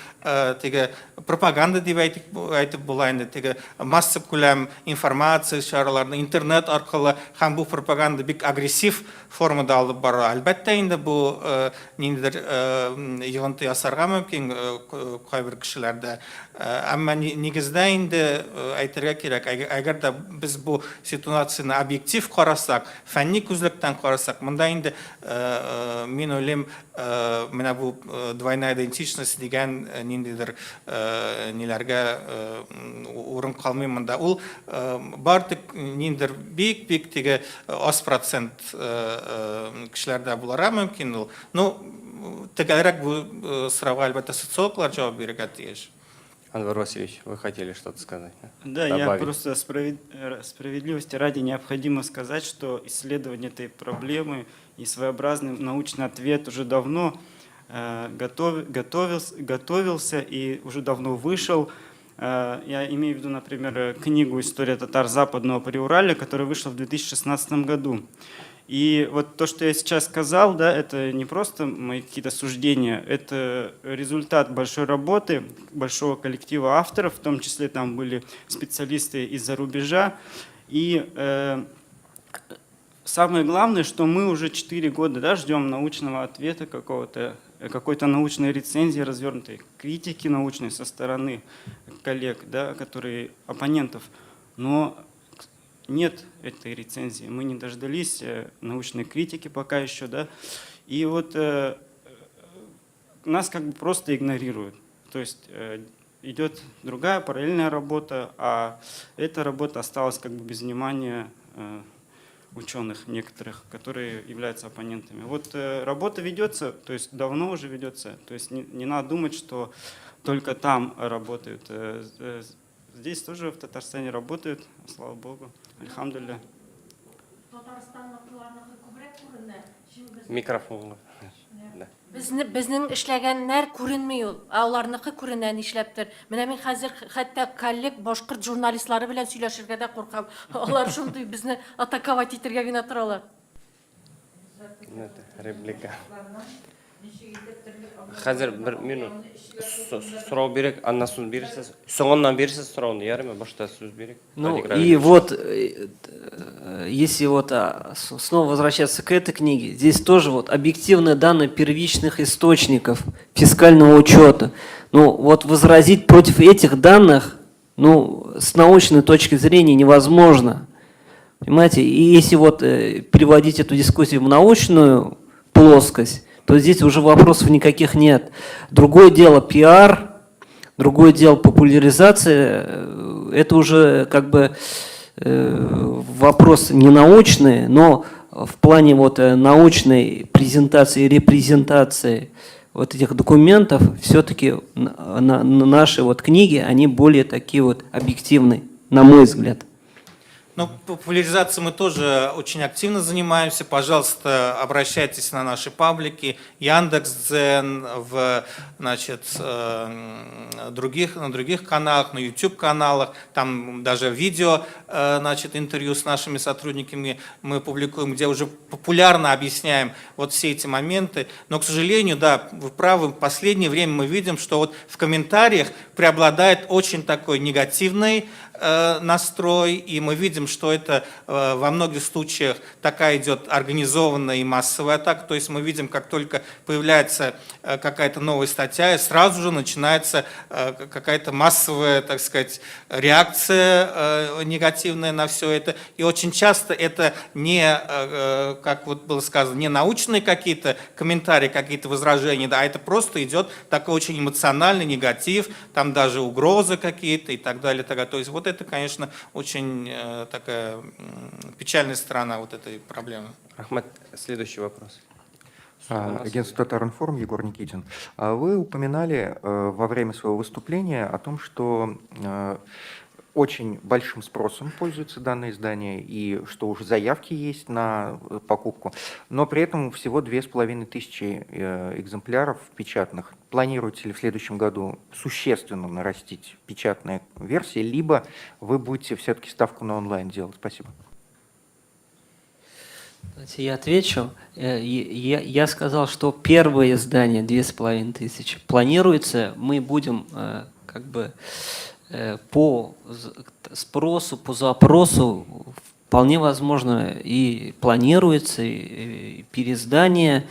теге пропаганда дип әйтеп була инде, теге массив күләм информация чараларны интернет аркылы һәм бу пропаганда бик агрессив формада алып бара. Әлбәттә инде бу ниндидер йогынты ясарга мөмкин кайбер кешеләрдә. Әмма нигездә инде әйтергә кирәк, әгәр дә без бу ситуацияны объектив карасак, фәнни күзлектән карасак, монда инде мин уйлыйм, менә бу двойная идентичность дигән ниндидер ниләргә урын калмый монда. Ул бардык ниндидер бик теге аз процент кешеләрдә буларга мөмкин ул. Ну, тегәрәк бу сорауга әлбәттә социологлар җавап бирергә тиеш. Анвар Васильевич, вы хотели что-то сказать? Да, я просто справедливости ради необходимо сказать, что исследование этой проблемы и своеобразный научный ответ уже давно готовился и уже давно вышел. Я имею в виду, например, книгу «История татар Западного Приуралья», которая вышла в 2016 году. И вот то, что я сейчас сказал, да, это не просто мои какие-то суждения, это результат большой работы, большого коллектива авторов, в том числе там были специалисты из-за рубежа. И самое главное, что мы уже 4 года, да, ждем научного ответа какого-то, какой-то научной рецензии, развернутой критики научной со стороны коллег, да, которые оппонентов. Но нет этой рецензии, мы не дождались научной критики пока еще, да, и вот нас как бы просто игнорируют. То есть идет другая параллельная работа, а эта работа осталась как бы без внимания ученых некоторых, которые являются оппонентами. Вот работа ведется, то есть давно уже ведется, то есть не надо думать, что только там работают. Здесь тоже в Татарстане работают, слава Богу, альхамдулилля. Микрофон. Безнең эшләгәннәр күренми ул, аларныкы күренә нишләптер. Менә мин хәзер хәтта коллег башкорт журналистлары белән сөйләшергә дә куркам. Алар шундый безне атаковать итәргә генә торалар. Реплика. Хәзер 1 минут сорау бирек, аннан соң бирсез. Соңыннан бирсез сорауны, ярыймы? Башта сүз бирек. Ну и вот, если вот снова возвращаться к этой книге, здесь тоже вот объективные данные первичных источников фискального учета. Ну вот возразить против этих данных, ну, с научной точки зрения невозможно. Понимаете? И если вот переводить эту дискуссию в научную плоскость, то здесь уже вопросов никаких нет. Другое дело пиар, другое дело популяризация. Это уже как бы вопрос не научный, но в плане вот научной презентации и репрезентации вот этих документов все-таки наши вот книги, они более такие вот объективные, на мой взгляд. Ну, популяризацией мы тоже очень активно занимаемся. Пожалуйста, обращайтесь на наши паблики, Яндекс.Дзен, на других каналах, на YouTube-каналах. Там даже видео, интервью с нашими сотрудниками мы публикуем, где уже популярно объясняем вот все эти моменты. Но, к сожалению, да, вы правы, в последнее время мы видим, что вот в комментариях преобладает очень такой негативный настрой, и мы видим, что это во многих случаях такая идет организованная и массовая атака. То есть мы видим, как только появляется какая-то новая статья, сразу же начинается какая-то массовая, так сказать, реакция негативная на все это. И очень часто это не, как вот было сказано, не научные какие-то комментарии, какие-то возражения, да, а это просто идет такой очень эмоциональный негатив, там даже угрозы какие-то и так далее. То есть вот это, конечно, очень такая печальная сторона вот этой проблемы. Ахмед, следующий вопрос. Агентство Татаринформ, Егор Никитин. Вы упоминали во время своего выступления о том, что очень большим спросом пользуется данное издание и что уже заявки есть на покупку, но при этом всего 2500 экземпляров печатных. Планируете ли в следующем году существенно нарастить печатные версии, либо вы будете все-таки ставку на онлайн делать? Спасибо. Я отвечу. Я сказал, что первое издание 2500 планируется. Мы будем как бы по спросу, по запросу вполне возможно и планируется и переиздание,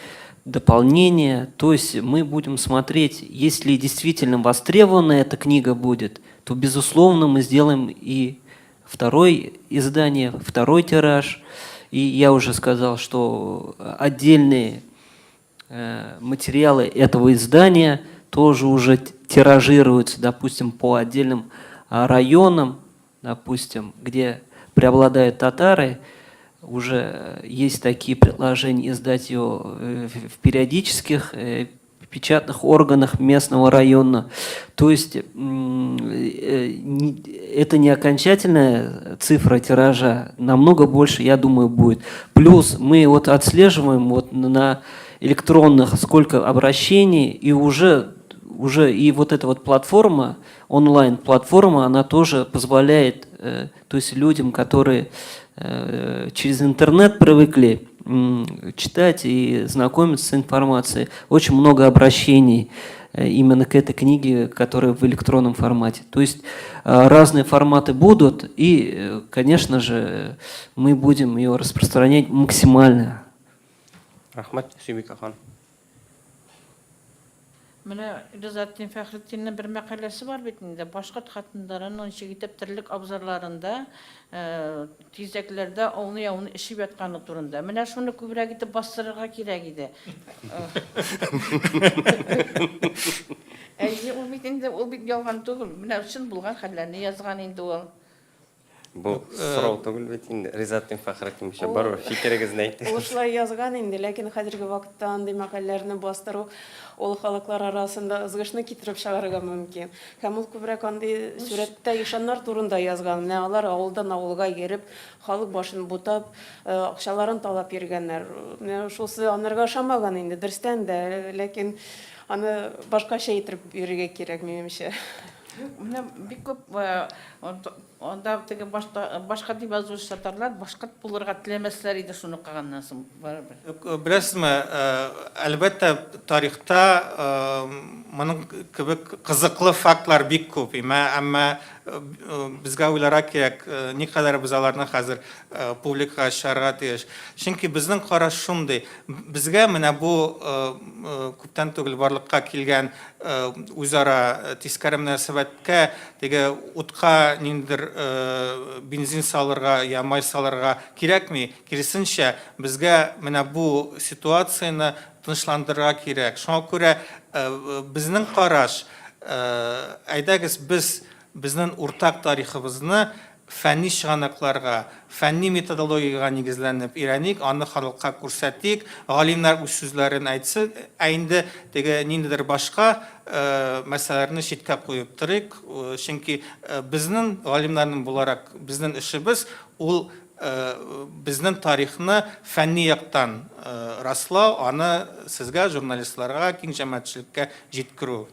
дополнение. То есть мы будем смотреть, если действительно востребованная эта книга будет, то безусловно мы сделаем и второе издание, второй тираж. И я уже сказал, что отдельные материалы этого издания тоже уже тиражируются, допустим, по отдельным районам, допустим, где преобладают татары, уже есть такие предложения издать ее в периодических печатных органах местного района. То есть это не окончательная цифра тиража, намного больше, я думаю, будет. Плюс мы вот отслеживаем вот на электронных сколько обращений, и уже уже и вот эта вот платформа, онлайн-платформа, она тоже позволяет, то есть людям, которые через интернет привыкли читать и знакомиться с информацией, очень много обращений именно к этой книге, которая в электронном формате. То есть разные форматы будут, и, конечно же, мы будем ее распространять максимально. Рахмат, Сүйбек ахан. Менә Ризаттин Фәхретдиннең бер мәкаләсе бар бит инде. Башкорт хатындарының китап терлек абзарларында тизәкләрдә ауны ишеп ятканы турында. Менә шуны күбрәк итеп бастырырга кирәк иде. Ул бит ялган түгел. Менә чын булган хәлләрне язган инде ул. Бұл сұрау түгел бит инде. Ризаттин Фәхретдин бар, фикерегезне әйтегез. Ул шулай язган инде, ләкин хәзерге вакытта андый мәкаләләрне бастыру ул халыклар арасында ызгышны китереп чыгарырга мөмкин. Һәм ул күбрәк андый сүрәттә ишаннар турында язган. Менә алар авылдан авылга йөреп, халык башын бутап, акчаларын талап йөргәннәр. Менә шусы анарга ошамаган инде, дөрестән дә, ләкин аны башкача әйтеп йөрергә кирәк минемчә. Менә бик күп анда теге башка дип язучы татарлар башкорт булырга теләмәсләр иде шуны кылганнан соң. Беләсезме, әлбәттә тарихта моның кебек кызыклы фактлар бик күп. Әмма безгә уйларга кирәк, никадәр без аларны хәзер публикага чыгарга тиеш. Чөнки безнең караш шундый. Безгә менә бу күптән түгел барлыкка килгән үзара тискәре мөнәсәбәткә, теге утка ниндидер бензин салырга, я май салырга кирәкми. Киресенчә, безгә менә бу ситуацияны тынычландырырга кирәк. Шуңа күрә безнең караш, әйдәгез безнең уртак тарихыбызны фәнни чыганакларга, фәнни методологиягә нигезләнеп өйрәник, аны халыкка күрсәтик, галимнар үз сүзләрен әйтсен, инде теге ниндидер башка мәсьәләләрне читкә куеп торыйк, чөнки безнең галимнарның буларак безнең эшебез ул безнең тарихны фәнни яктан раслау, аны сезгә, журналистларга, киң җәмәгатьчелеккә җиткерү.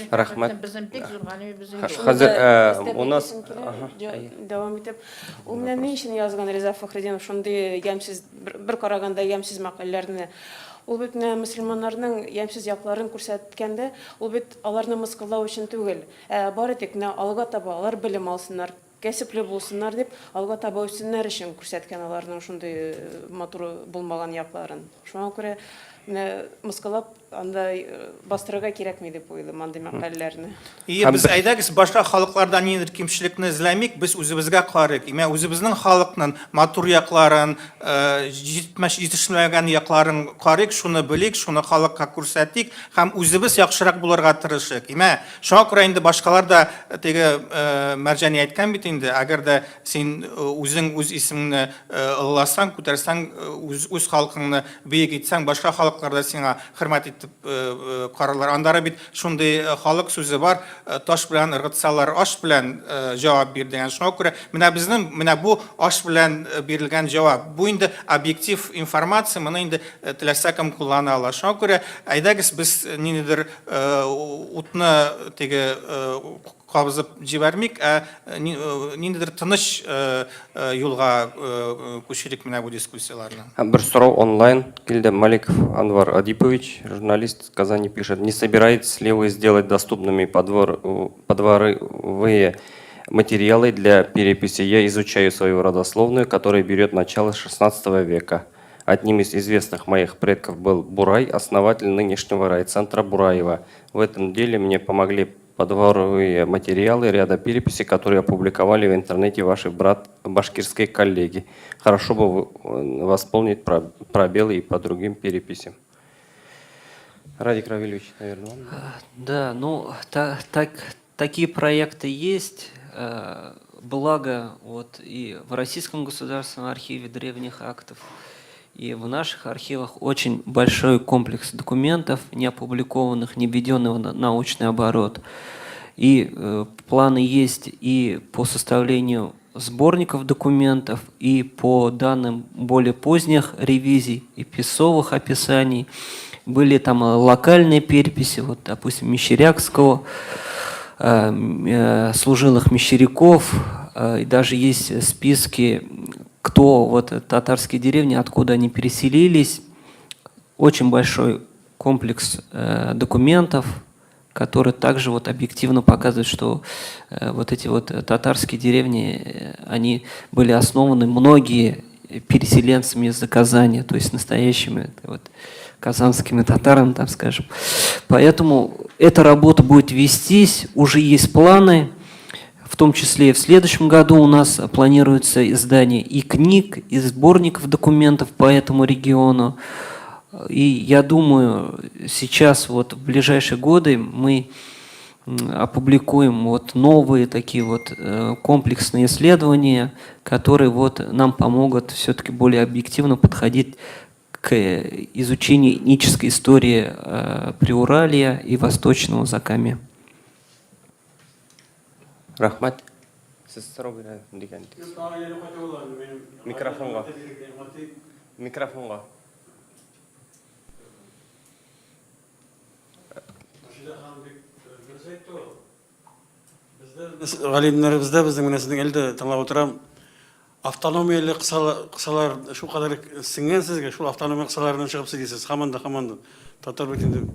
Рахмат. Безнең бик зур галим безнең. Хәзер у нас дәвам итеп, ул менә ни өчен язган Риза Фәхретдинов шундый ямьсез, бер караганда ямьсез мәкаләләрне? Ул бит мөселманнарның ямьсез якларын күрсәткәндә, ул бит аларны мыскыллау өчен түгел, бары тик алга таба алар белем алсыннар, кәсепле булсыннар дип, алга таба үсеннәр өчен күрсәткән аларның шундый матур булмаган якларын. Шуңа күрә мыскыллап андай бастырырга кирәкми дип уйлыйм андый мәкаләләрне. Без әйдәгез башка халыклардан ниндидер кимчелекне эзләмик, без үзебезгә карыйк. Үзебезнең халыкның матур якларын, җитешмәгән якларын карыйк, шуны белик, шуны халыкка күрсәтик һәм үзебез яхшырак булырга тырышыйк. Шуңа күрә инде башкалар да теге Мәрҗани әйткән бит инде, әгәр дә син үзең үз исемеңне ылласаң, күтәрсәң, үз халкыңны биек итсәң, башка халыклар да сиңа хөрмәт итеп карарлар. Андары бит шундый халык сүзе бар, таш белән ыргытсалар, аш белән җавап бир дигән. Шуңа күрә менә бу аш белән бирелгән җавап. Бу инде объектив информация, моны инде теләсә кем куллана ала. Шуңа күрә әйдәгез без ниндидер утны теге кабызып җибәрмик, ниндидер тыныч юлга күчерик менә бу дискуссияларны. Бір сұрау онлайн келді. Маликов Анвар Адипович, журналист в Казани, пишет: не собираетесь ли вы сделать доступными подворовые материалы для переписи? Я изучаю свою родословную, которая берет начало с 16 века. Одним из известных моих предков был Бурай, основатель нынешнего райцентра Бураева. В этом деле мне помогли подворовые материалы ряда переписей, которые опубликовали в интернете ваши башкирские коллеги. Хорошо бы восполнить пробелы и по другим переписям. Радик Равильевич, наверное. Да, ну такие проекты есть. Благо вот и в Российском государственном архиве древних актов, и в наших архивах очень большой комплекс документов, не опубликованных, не введенных в научный оборот. И планы есть и по составлению сборников документов, и по данным более поздних ревизий и писовых описаний. были там локальные переписи, вот, допустим, Мещерякского, служилых мещеряков, и даже есть списки, кто вот татарские деревни, откуда они переселились. Очень большой комплекс документов, который также вот объективно показывает, что вот эти вот татарские деревни, они были основаны многие переселенцами из-за Казани, то есть настоящими вот казанскими татарами, так скажем. Поэтому эта работа будет вестись, уже есть планы, в том числе и в следующем году у нас планируется издание и книг, и сборников документов по этому региону. И я думаю, сейчас вот в ближайшие годы мы опубликуем вот новые такие вот комплексные исследования, которые вот нам помогут все-таки более объективно подходить к изучению этнической истории Приуралья и Восточного Закамья. Рахмат. Сіз сұрау деген. Микрофонға. Микрофонға. Галимнәребездә безнең менә сезнең әлдә тыңлап утырам. Автономияле кысалар шу кадәр сеңгән сезгә, шул автономия кысаларынан чыгып сөйлисез. Һаман да татар бит инде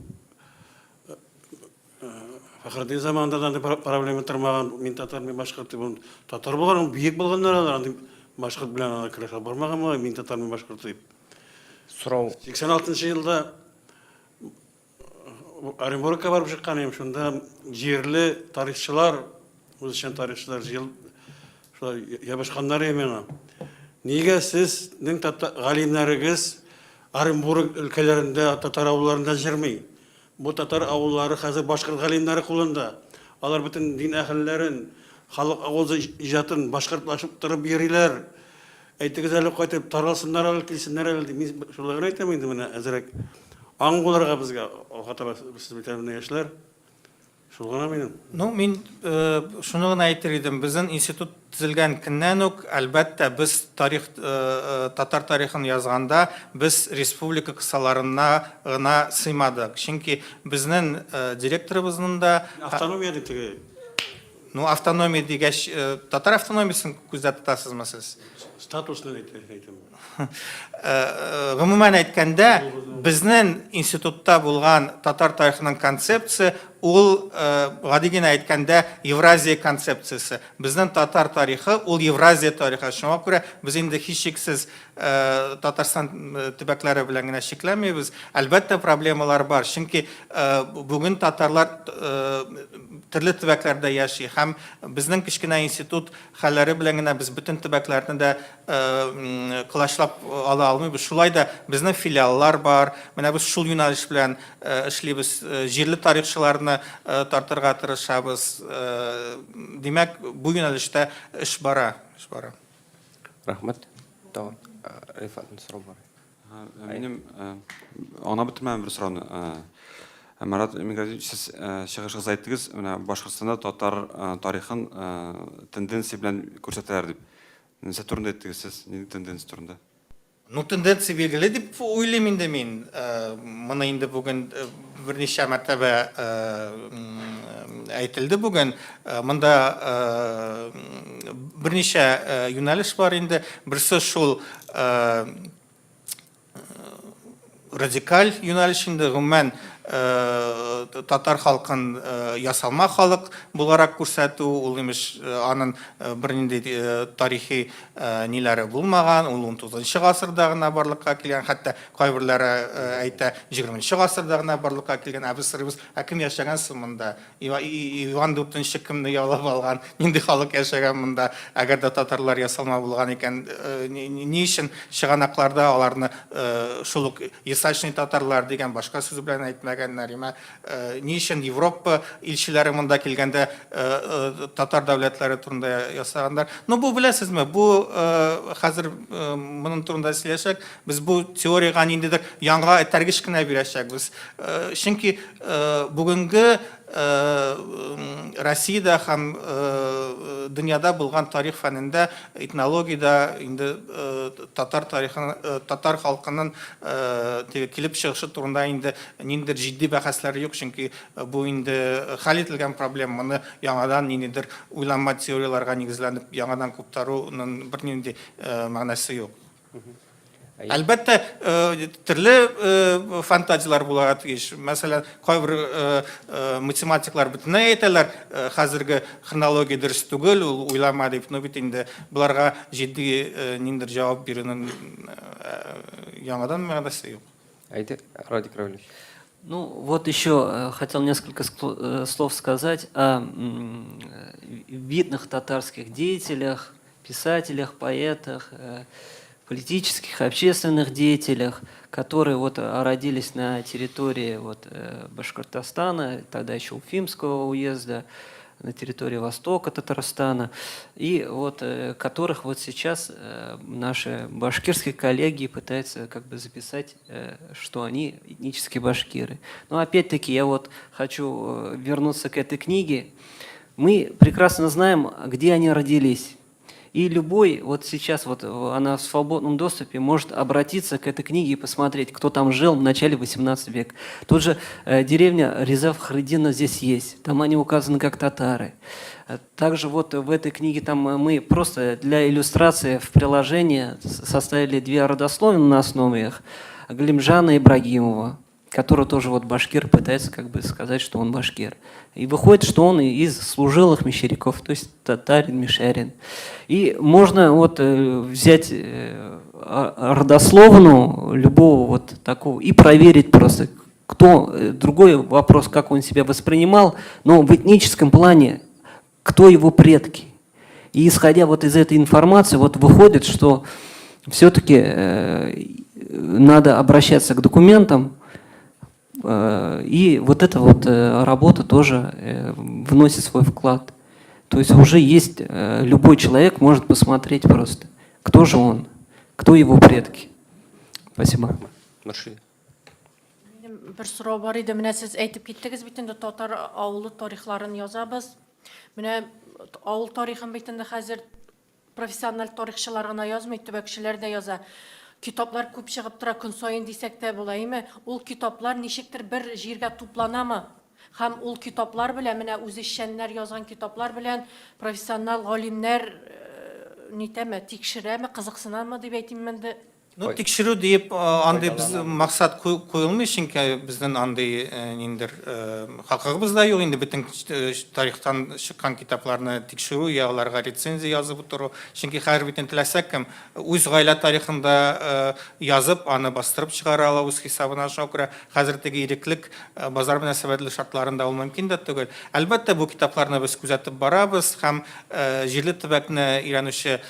Фәхреддин заманында да проблема тормаган, мин татар, мин башкорт дип, татар булган, биек булганнар алар, башкорт белән алар көрәшә бармаган, мин татар, мин башкорт дип. Сұрау. 86 елда Оренбургка барып чыккан идем, шунда җирле тарихчылар, үзешчән тарихчылар шулай ябышканнар миңа. Нигә сезнең галимнәрегез Оренбург өлкәләрендә, татар авылларында җырмый? Бу татар авыллары хәзер башкорт галимнәре кулында. Алар бөтен дин әһелләрен, халык авызы иҗатын башкортлашып торып йөриләр. Әйтегез әле кайтып таралсыннар әле, килсеннәр әле. Мин шулай гына әйтәм инде менә әзрәк. Аңгуларга безгә хатаба сез битәрне яшьләр. Шул гына минем. Ну, мин шуны гына әйтер идем. Безнең институт төзелгән көннән үк, әлбәттә, без татар тарихын язганда, без республика кысаларына гына сыймадык. Чөнки безнең директорыбызның да Автономия дип. Ну, автономия дигәч, татар автономиясын күздә тотасызмы сез? Статусны әйтәм. Гомумән әйткәндә, безнең институтта булган татар тарихының концепция ул гади генә әйткәндә Евразия концепциясе. Безнең татар тарихы ул Евразия тарихы. Шуңа күрә без инде һичшиксез Татарстан төбәкләре белән генә шикләнмәйбез. Әлбәттә проблемалар бар. Чөнки бүген татарлар төрле төбәкләрдә яши һәм безнең кичкенә институт хәлләре белән генә без бөтен төбәкләрне дә кылачлап ала алмыйбыз. Шулай да безнең филиаллар бар. Менә без шул юнәлеш белән эшлибез. Җирле тарихчыларны тартырга тырышабыз. Димәк, бу юнәлештә эш бара. Рахмат. Тагын Рифатын сұрау бар. Минем аңа бетермәгән бер сорауны. Марат Миңгазиевич, сез чыгышыгыз әйттегез, менә Башкортстанда татар тарихын тенденция белән күрсәтәләр дип. Нәрсә турында әйттегез сез? Нинди тенденция турында? Ну, тенденция билгеле дип уйлыйм инде мин. Моны инде бүген берничә мәртәбә әйтелде бүген. Монда берничә юнәлеш бар инде. Берсе шул радикаль юнәлеш инде, гомумән татар халкын ясалма халык буларак күрсәтү, ул имеш аның бернинди тарихи ниләре булмаган, ул 19-нчы гасырда гына барлыкка килгән, хәтта кайберләре әйтә 20-нчы гасырда гына барлыкка килгән. Без сорыйбыз, кем яшәгән соң монда? Иван 4-нчы кемне ялап алган? Нинди халык яшәгән монда? Әгәр дә татарлар ясалма булган икән, ни өчен чыганакларда аларны шул ук ясачный татарлар дигән башка сүз белән әйтмәгән? Ни өчен Европа илчеләре монда килгәндә татар дәүләтләре турында ясагандар? Ну, бу беләсезме? Бу хәзер моның турында сөйләшәк. Без бу теорияга ниндидер яңа этәргеч кенә бирәчәкбез. Чөнки бүгенге Россиядә һәм дөньяда булган тарих фәнендә, этнологиядә инде татар халкының килеп чыгышы турында инде ниндидер җитди бәхәсләр юк, чөнки бу инде хәл ителгән проблеманы яңадан ниндидер уйланма теорияларга нигезләнеп яңадан куптаруның бернинди мәгънәсе юк. Әлбәттә, төрле фантазиялар булырга тиеш. Мәсәлән, кайбер математиклар бөтенләй әйтәләр, хәзерге хронология дөрес түгел, ул уйлама дип, но бит инде буларга җитди ниндидер җавап бирүнең яңадан мәгънәсе юк. Әйдә, Радик Равильевич. Ну, вот еще хотел несколько слов сказать о видных татарских деятелях, писателях, поэтах, политических, общественных деятелях, которые вот родились на территории вот Башкортостана, тогда еще Уфимского уезда, на территории востока Татарстана, и вот которых вот сейчас наши башкирские коллеги пытаются как бы записать, что они этнические башкиры. Но опять-таки я вот хочу вернуться к этой книге. Мы прекрасно знаем, где они родились. И любой, вот сейчас вот она в свободном доступе, может обратиться к этой книге и посмотреть, кто там жил в начале 18 века. Тут же деревня Реза Фахриддина здесь есть, там они указаны как татары. Также вот в этой книге там мы просто для иллюстрации в приложении составили 2 родословные на основе их, Галимжана Ибрагимова, который тоже вот башкир, пытается как бы сказать, что он башкир. И выходит, что он из служилых мещеряков, то есть татарин, мишарин. И можно вот взять родословную любого вот такого и проверить просто, кто, другой вопрос, как он себя воспринимал, но в этническом плане, кто его предки. И исходя вот из этой информации, вот выходит, что все-таки надо обращаться к документам, и вот эта вот работа тоже вносит свой вклад. То есть уже есть, любой человек может посмотреть просто, кто же он, кто его предки. Спасибо. Бір сұрау бар еді, міне сіз әйтіп кеттіңіз, бітінде татар ауылы тарихларын язабыз. Міне ауыл тарихын бітінде қазір профессионал тарихшылар ғана язмайды, төбәкшілер де яза. Kitaplar көп шығып тұра күн сайын десек те болайымы, ол kitaplar нешіктір бір жерге тупланамы? Һәм ол kitaplar белән, менә үз эшчәннәр язган kitaplar белән профессионал галимнәр нитәме, тикшерәме, кызыксынамы дип әйтим менде. Ну, тикшерү дип, андый біз мақсат қойылмый, чөнки біздің андый ниндер хакыгыбыз да юк, инде бөтен тарихтан шыққан китапларны тикшерү, я аларга рецензия язып утыру, чөнки һәр битен теләсәк кем үз гаилә тарихында язып, аны бастырып чыгара ала үз хисабына, шуңа күрә хәзер теге иреклек базар мөнәсәбәтле шартларында ул мөмкин дә түгел. Әлбәттә, бу китапларны без күзәтеп барабыз һәм җирле төбәкне өйрәнүче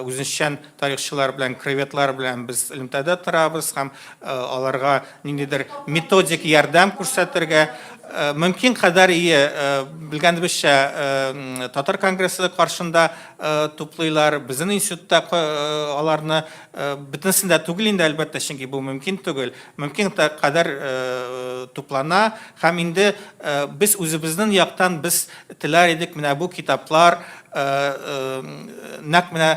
үзенчән тарихчылар белән, краеведлар белән biz элемтәдә торабыз һәм аларга ниндидер методик ярдәм күрсәтергә мөмкин кадәр белгәнебезчә татар конгрессы каршында туплыйлар, безнең институтта аларны бөтенсендә түгел инде, әлбәттә, чөнки бу мөмкин түгел. Мөмкин кадәр туплана һәм инде без үзебезнең яктан без теләр идек, менә бу китаплар нәкъ менә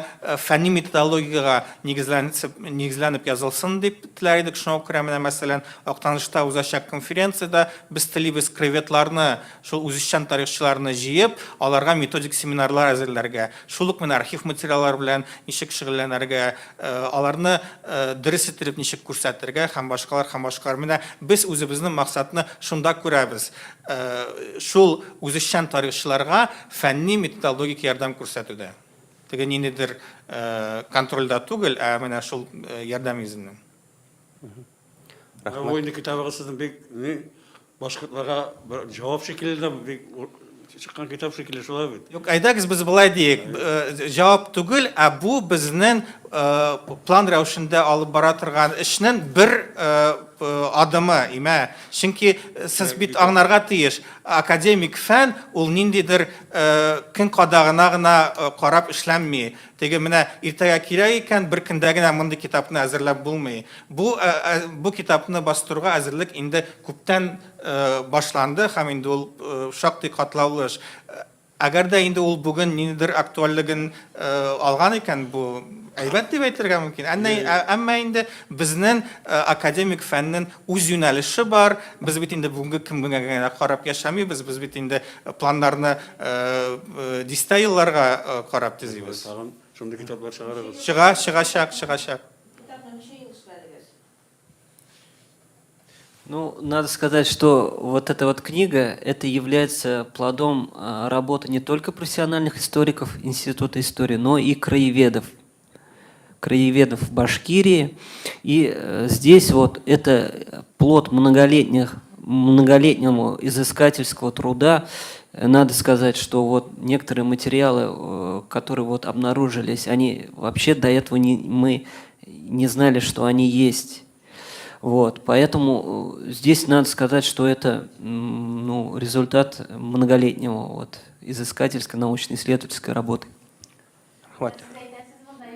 фәнни методологиягә нигезләнеп язылсын дип теләр идек. Шуңа күрә менә мәсәлән Актанышта узачак конференцияда без телибез краеведларны, шул үзешчән тарихчыларны җыеп, аларга методик семинарлар әзерләргә, шул ук менә архив материаллар белән ничек шөгыльләнергә, аларны дөрес итеп ничек күрсәтергә һәм башкалар менә без үзебезнең максатны шунда күрәбез. Шул үзешчән тарихчыларга фәнни методологик ярдәм күрсәтүдә. Теге ниндидер контрольдә түгел, ә менә шул ярдәм йөзеннән. Oyunu kitabı bek başkırtlara cevap şekilde bek çıkan kitap şekilde şolay bit. Yok, әйдәгез без булай диек. Җавап түгел, ә бу безнең план рәвешендә алып бара торган эшнең бер адымы, имә. Чөнки сез бит аңларга тиеш, академик фән ул ниндидер көн кадагына гына карап эшләнми. Теге менә иртәгә кирәк икән, бер көндә генә мондый китапны әзерләп булмый. Бу китапны бастыруга әзерлек инде күптән башланды һәм инде ул шактый катлаулы эш. Әгәр дә инде ул бүген ниндидер актуальлыгын алган икән, бу әйбәт дип әйтергә мөмкин. Әмма инде безнең академик фәннең үз юнәлеше бар. Без бит инде бүгенге көнгә генә карап яшәмибез. Без бит инде планнарны дистә елларга карап төзибез. Шундый китаплар чыгарабыз. Чыгачак. Ну, надо сказать, что вот эта вот книга, это является плодом работы не только профессиональных историков Института истории, но и краеведов в Башкирии. И здесь вот это плод многолетнего изыскательского труда. Надо сказать, что вот некоторые материалы, которые вот обнаружились, они вообще до этого мы не знали, что они есть. Вот, поэтому здесь надо сказать, что это результат многолетнего вот, изыскательской, научно-исследовательской работы. Хватит.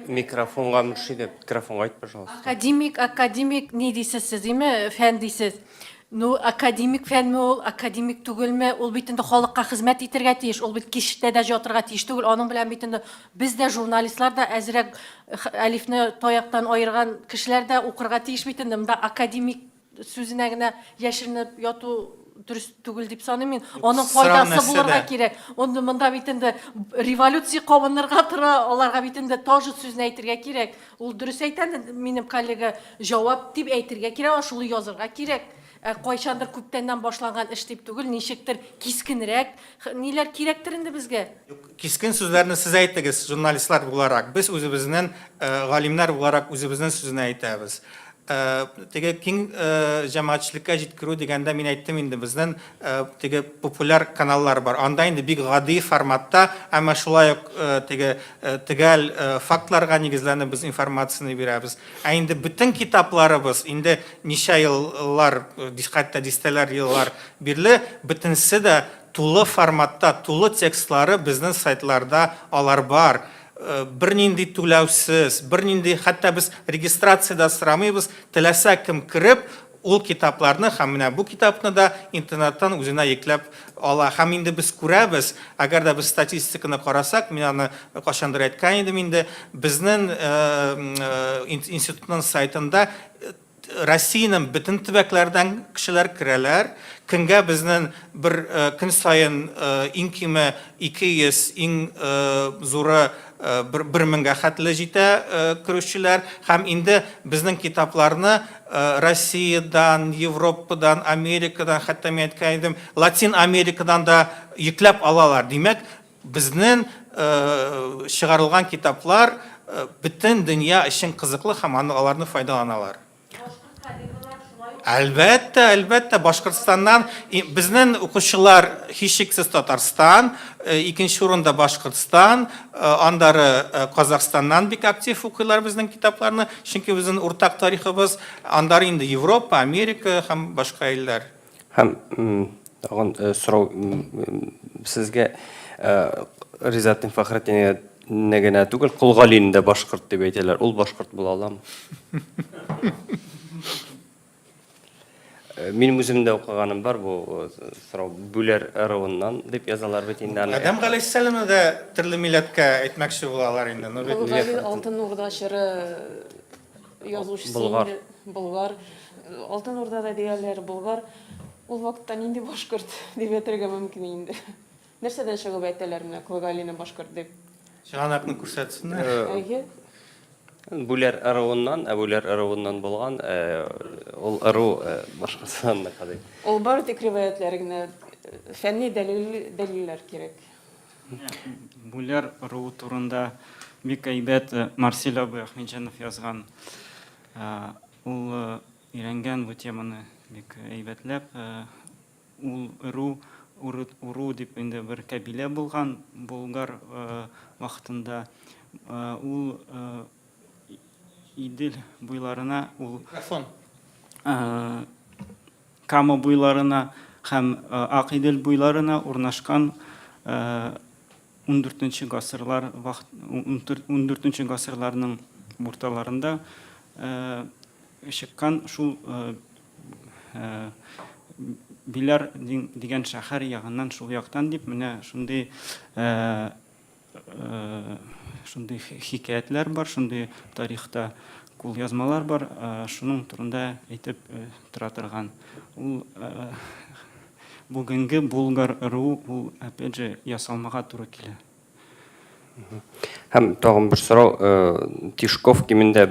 Микрофонға мөршидә, микрофонға айт, пожалуйста. Академик не дейсіз сіз, еме, фән дейсіз. Ну, академик фән ме ол, академик түгілме, ол битінде халыққа қызмет етірге тиеш, ол бит кешікте де жатырға тиеш түгіл, оның білән битінде біз де журналистлар да әзірек әлифні тояқтан айырған кішілер де оқырға тиеш битінде, мұнда академик сөзіне генә яшірініп яту дұрыс түгіл деп санаймын. Оның пайдасы болырға керек. Онда мұнда битінде революция қауынырға тұра, оларға битінде тоже сөзін әйтірге керек. Ол дұрыс айтады, менің коллега жауап деп әйтірге керек, шулы язырға керек. Қойшандыр көптәннән башланган эш дип түгел, ничектер кискенрәк, ниләр кирәктеринде безгә? Кискен сүзләрне сез әйтегез, журналистлар буларак. Без үзебезнең галимнәр буларак үзебезнең сүзне әйтәбез. Теге киң җәмәгатьчелеккә җиткерү дигәндә мин әйттем инде, безнең теге популяр каналлар бар. Анда инде бик гади форматта, әмма шулай ук теге төгәл фактларга нигезләнеп без информацияны бирәбез. Ә инде бүтән китапларыбыз инде ничә еллар, хәтта дистәләр еллар бирле бүтәнсе дә тулы форматта, тулы текстлары безнең сайтларда алар бар. Бер нинди түләүсез, бер нинди хәтта без регистрациядә сорамыйбыз, теләсә кем кирип, ул китапларны һәм менә бу китапны да интернеттан үзенә йөкләп ала. Һәм инде без күрәбез, әгәр дә без статистиканы карасак, мин аны кашандыр әйткән идем инде, безнең институтның сайтында Россиянең бүтән төбәкләрдән кешеләр керәләр. Көнгә безнең бер көн сайын иң киме 200, иң зуры 1000-гә хәтле җитә көрүчеләр. Һәм инде безнең китапларны Россиядан, Европадан, Америкадан, хәтта мен әйткән идем, Латин Америкадан да йөкләп алалар. Димәк, безнең чыгарылган китаплар бүтән дөнья өчен кызыклы һәм аларны файдаланалар. Әлбәттә, Башкортстаннан безнең укучылар һичшиксез Татарстан, икенче урында Башкортстан, андары Казакъстаннан бик актив укыйлар безнең китапларны, чөнки безнең уртак тарихыбыз, андары инде Европа, Америка һәм башка илләр. Һәм тагын сорау сезгә Ризат Фәхретдин генә түгел, Кулгалин дә башкорт дип әйтәләр. Ул башкорт була аламы? Минем үземдә укыганым бар, бу сорау Бүләр ырыуыннан дип язалар бит инде. Адәм галәйһиссәламны да төрле милләткә әйтмәкче булалар инде. Кулгалин Алтын Урда чоры язучысы инде болгар. Алтын Урдада дигәннәр болгар. Ул вакытта нинди башкорт дип әйтергә мөмкин инде. Нәрсәдән чыгып әйтәләр менә Кулгалин башкорт дип? Чыганакны күрсәтсеннәр. Бүләр ырыуыннан булган, ул ыру Башкортстанны кадый. Ул бары тик риваятләр генә, фәнни дәлилләр кирәк. Бүләр ырыу турында бик әйбәт Марсель абый Әхмәтҗанов язган. Ул өйрәнгән бу теманы бик әйбәтләп. Ул ыру дип инде бер кабилә булган болгар вакытында. Ул Идел буйларына ул Кама буйларына һәм Акидел буйларына урнашкан 14-нче гасырларның урталарында чыккан шул Биляр дигән шәһәр ягыннан шул яктан дип менә шундый хикәятләр бар, шундый тарихта кулъязмалар бар, шуның турында әйтеп тора торган. Ул бүгенге Болгар ыруы ул опять же ясалмага туры килә. Һәм тагын бер сорау, Тишков кимендә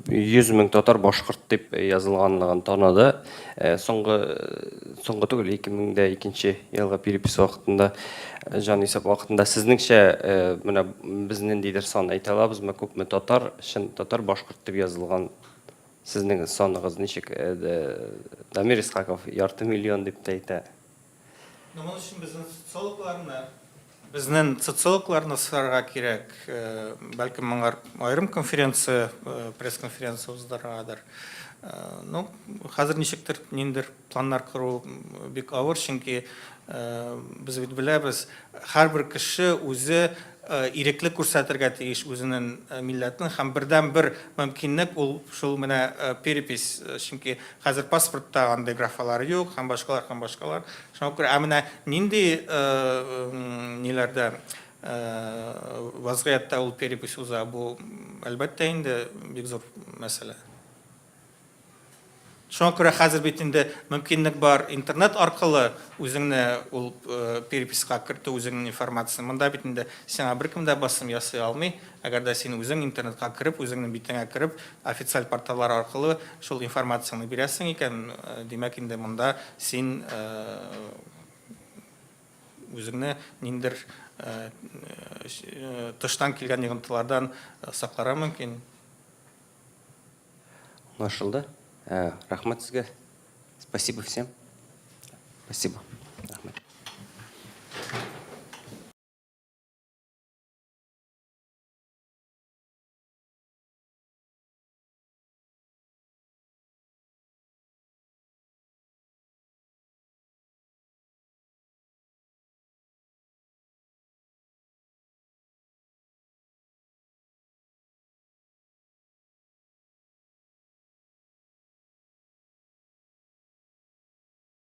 100 мең татар башкорт дип язылганлыгын таныды. Соңгы түгел 2002 елга перепис вакытында, җанисәп вакытында сезнеңчә менә без ниндидер сан әйтә алабызмы, күпме татар, чын татар башкорт дип язылган? Сезнең саныгыз ничек? Дамир Исхаков 500 000 дип әйтә. Моның өчен безнең социологларны сорарга кирәк. Бәлки моңар аерым конференция, пресс-конференция уздырырдыр. Ну, хәзер ничектер ниндер планнар кору бик авыр, чөнки без бит беләбез, һәрбер кеше үзе иреклек күрсәтергә тиеш үзенең милләтен һәм бердән-бер мөмкинлек ул шул менә перепись, чөнки хәзер паспортта андай графалар юк, һәм башкалар. Шуңа күрә менә нинди ниләрдә вазгыятта ул перепись уза, бу әлбәттә инде бик зур мәсьәлә. Шуңа күрә хәзер бит инде мөмкинлек бар интернет аркылы үзеңне ул переписка кертү, үзеңнең информацияны. Монда бит инде сиңа беркем дә басым ясый алмый. Әгәр дә син үзең интернетка кереп, үзеңнең битеңә кереп, официаль порталлар аркылы шул информацияны бирәсең икән, димәк инде монда син үзеңне ниндер тыштан килгән йогынтылардан сакларга мөмкин. Аңлашылды. Рахмат сезгә. Спасибо всем. Спасибо. Рахмат.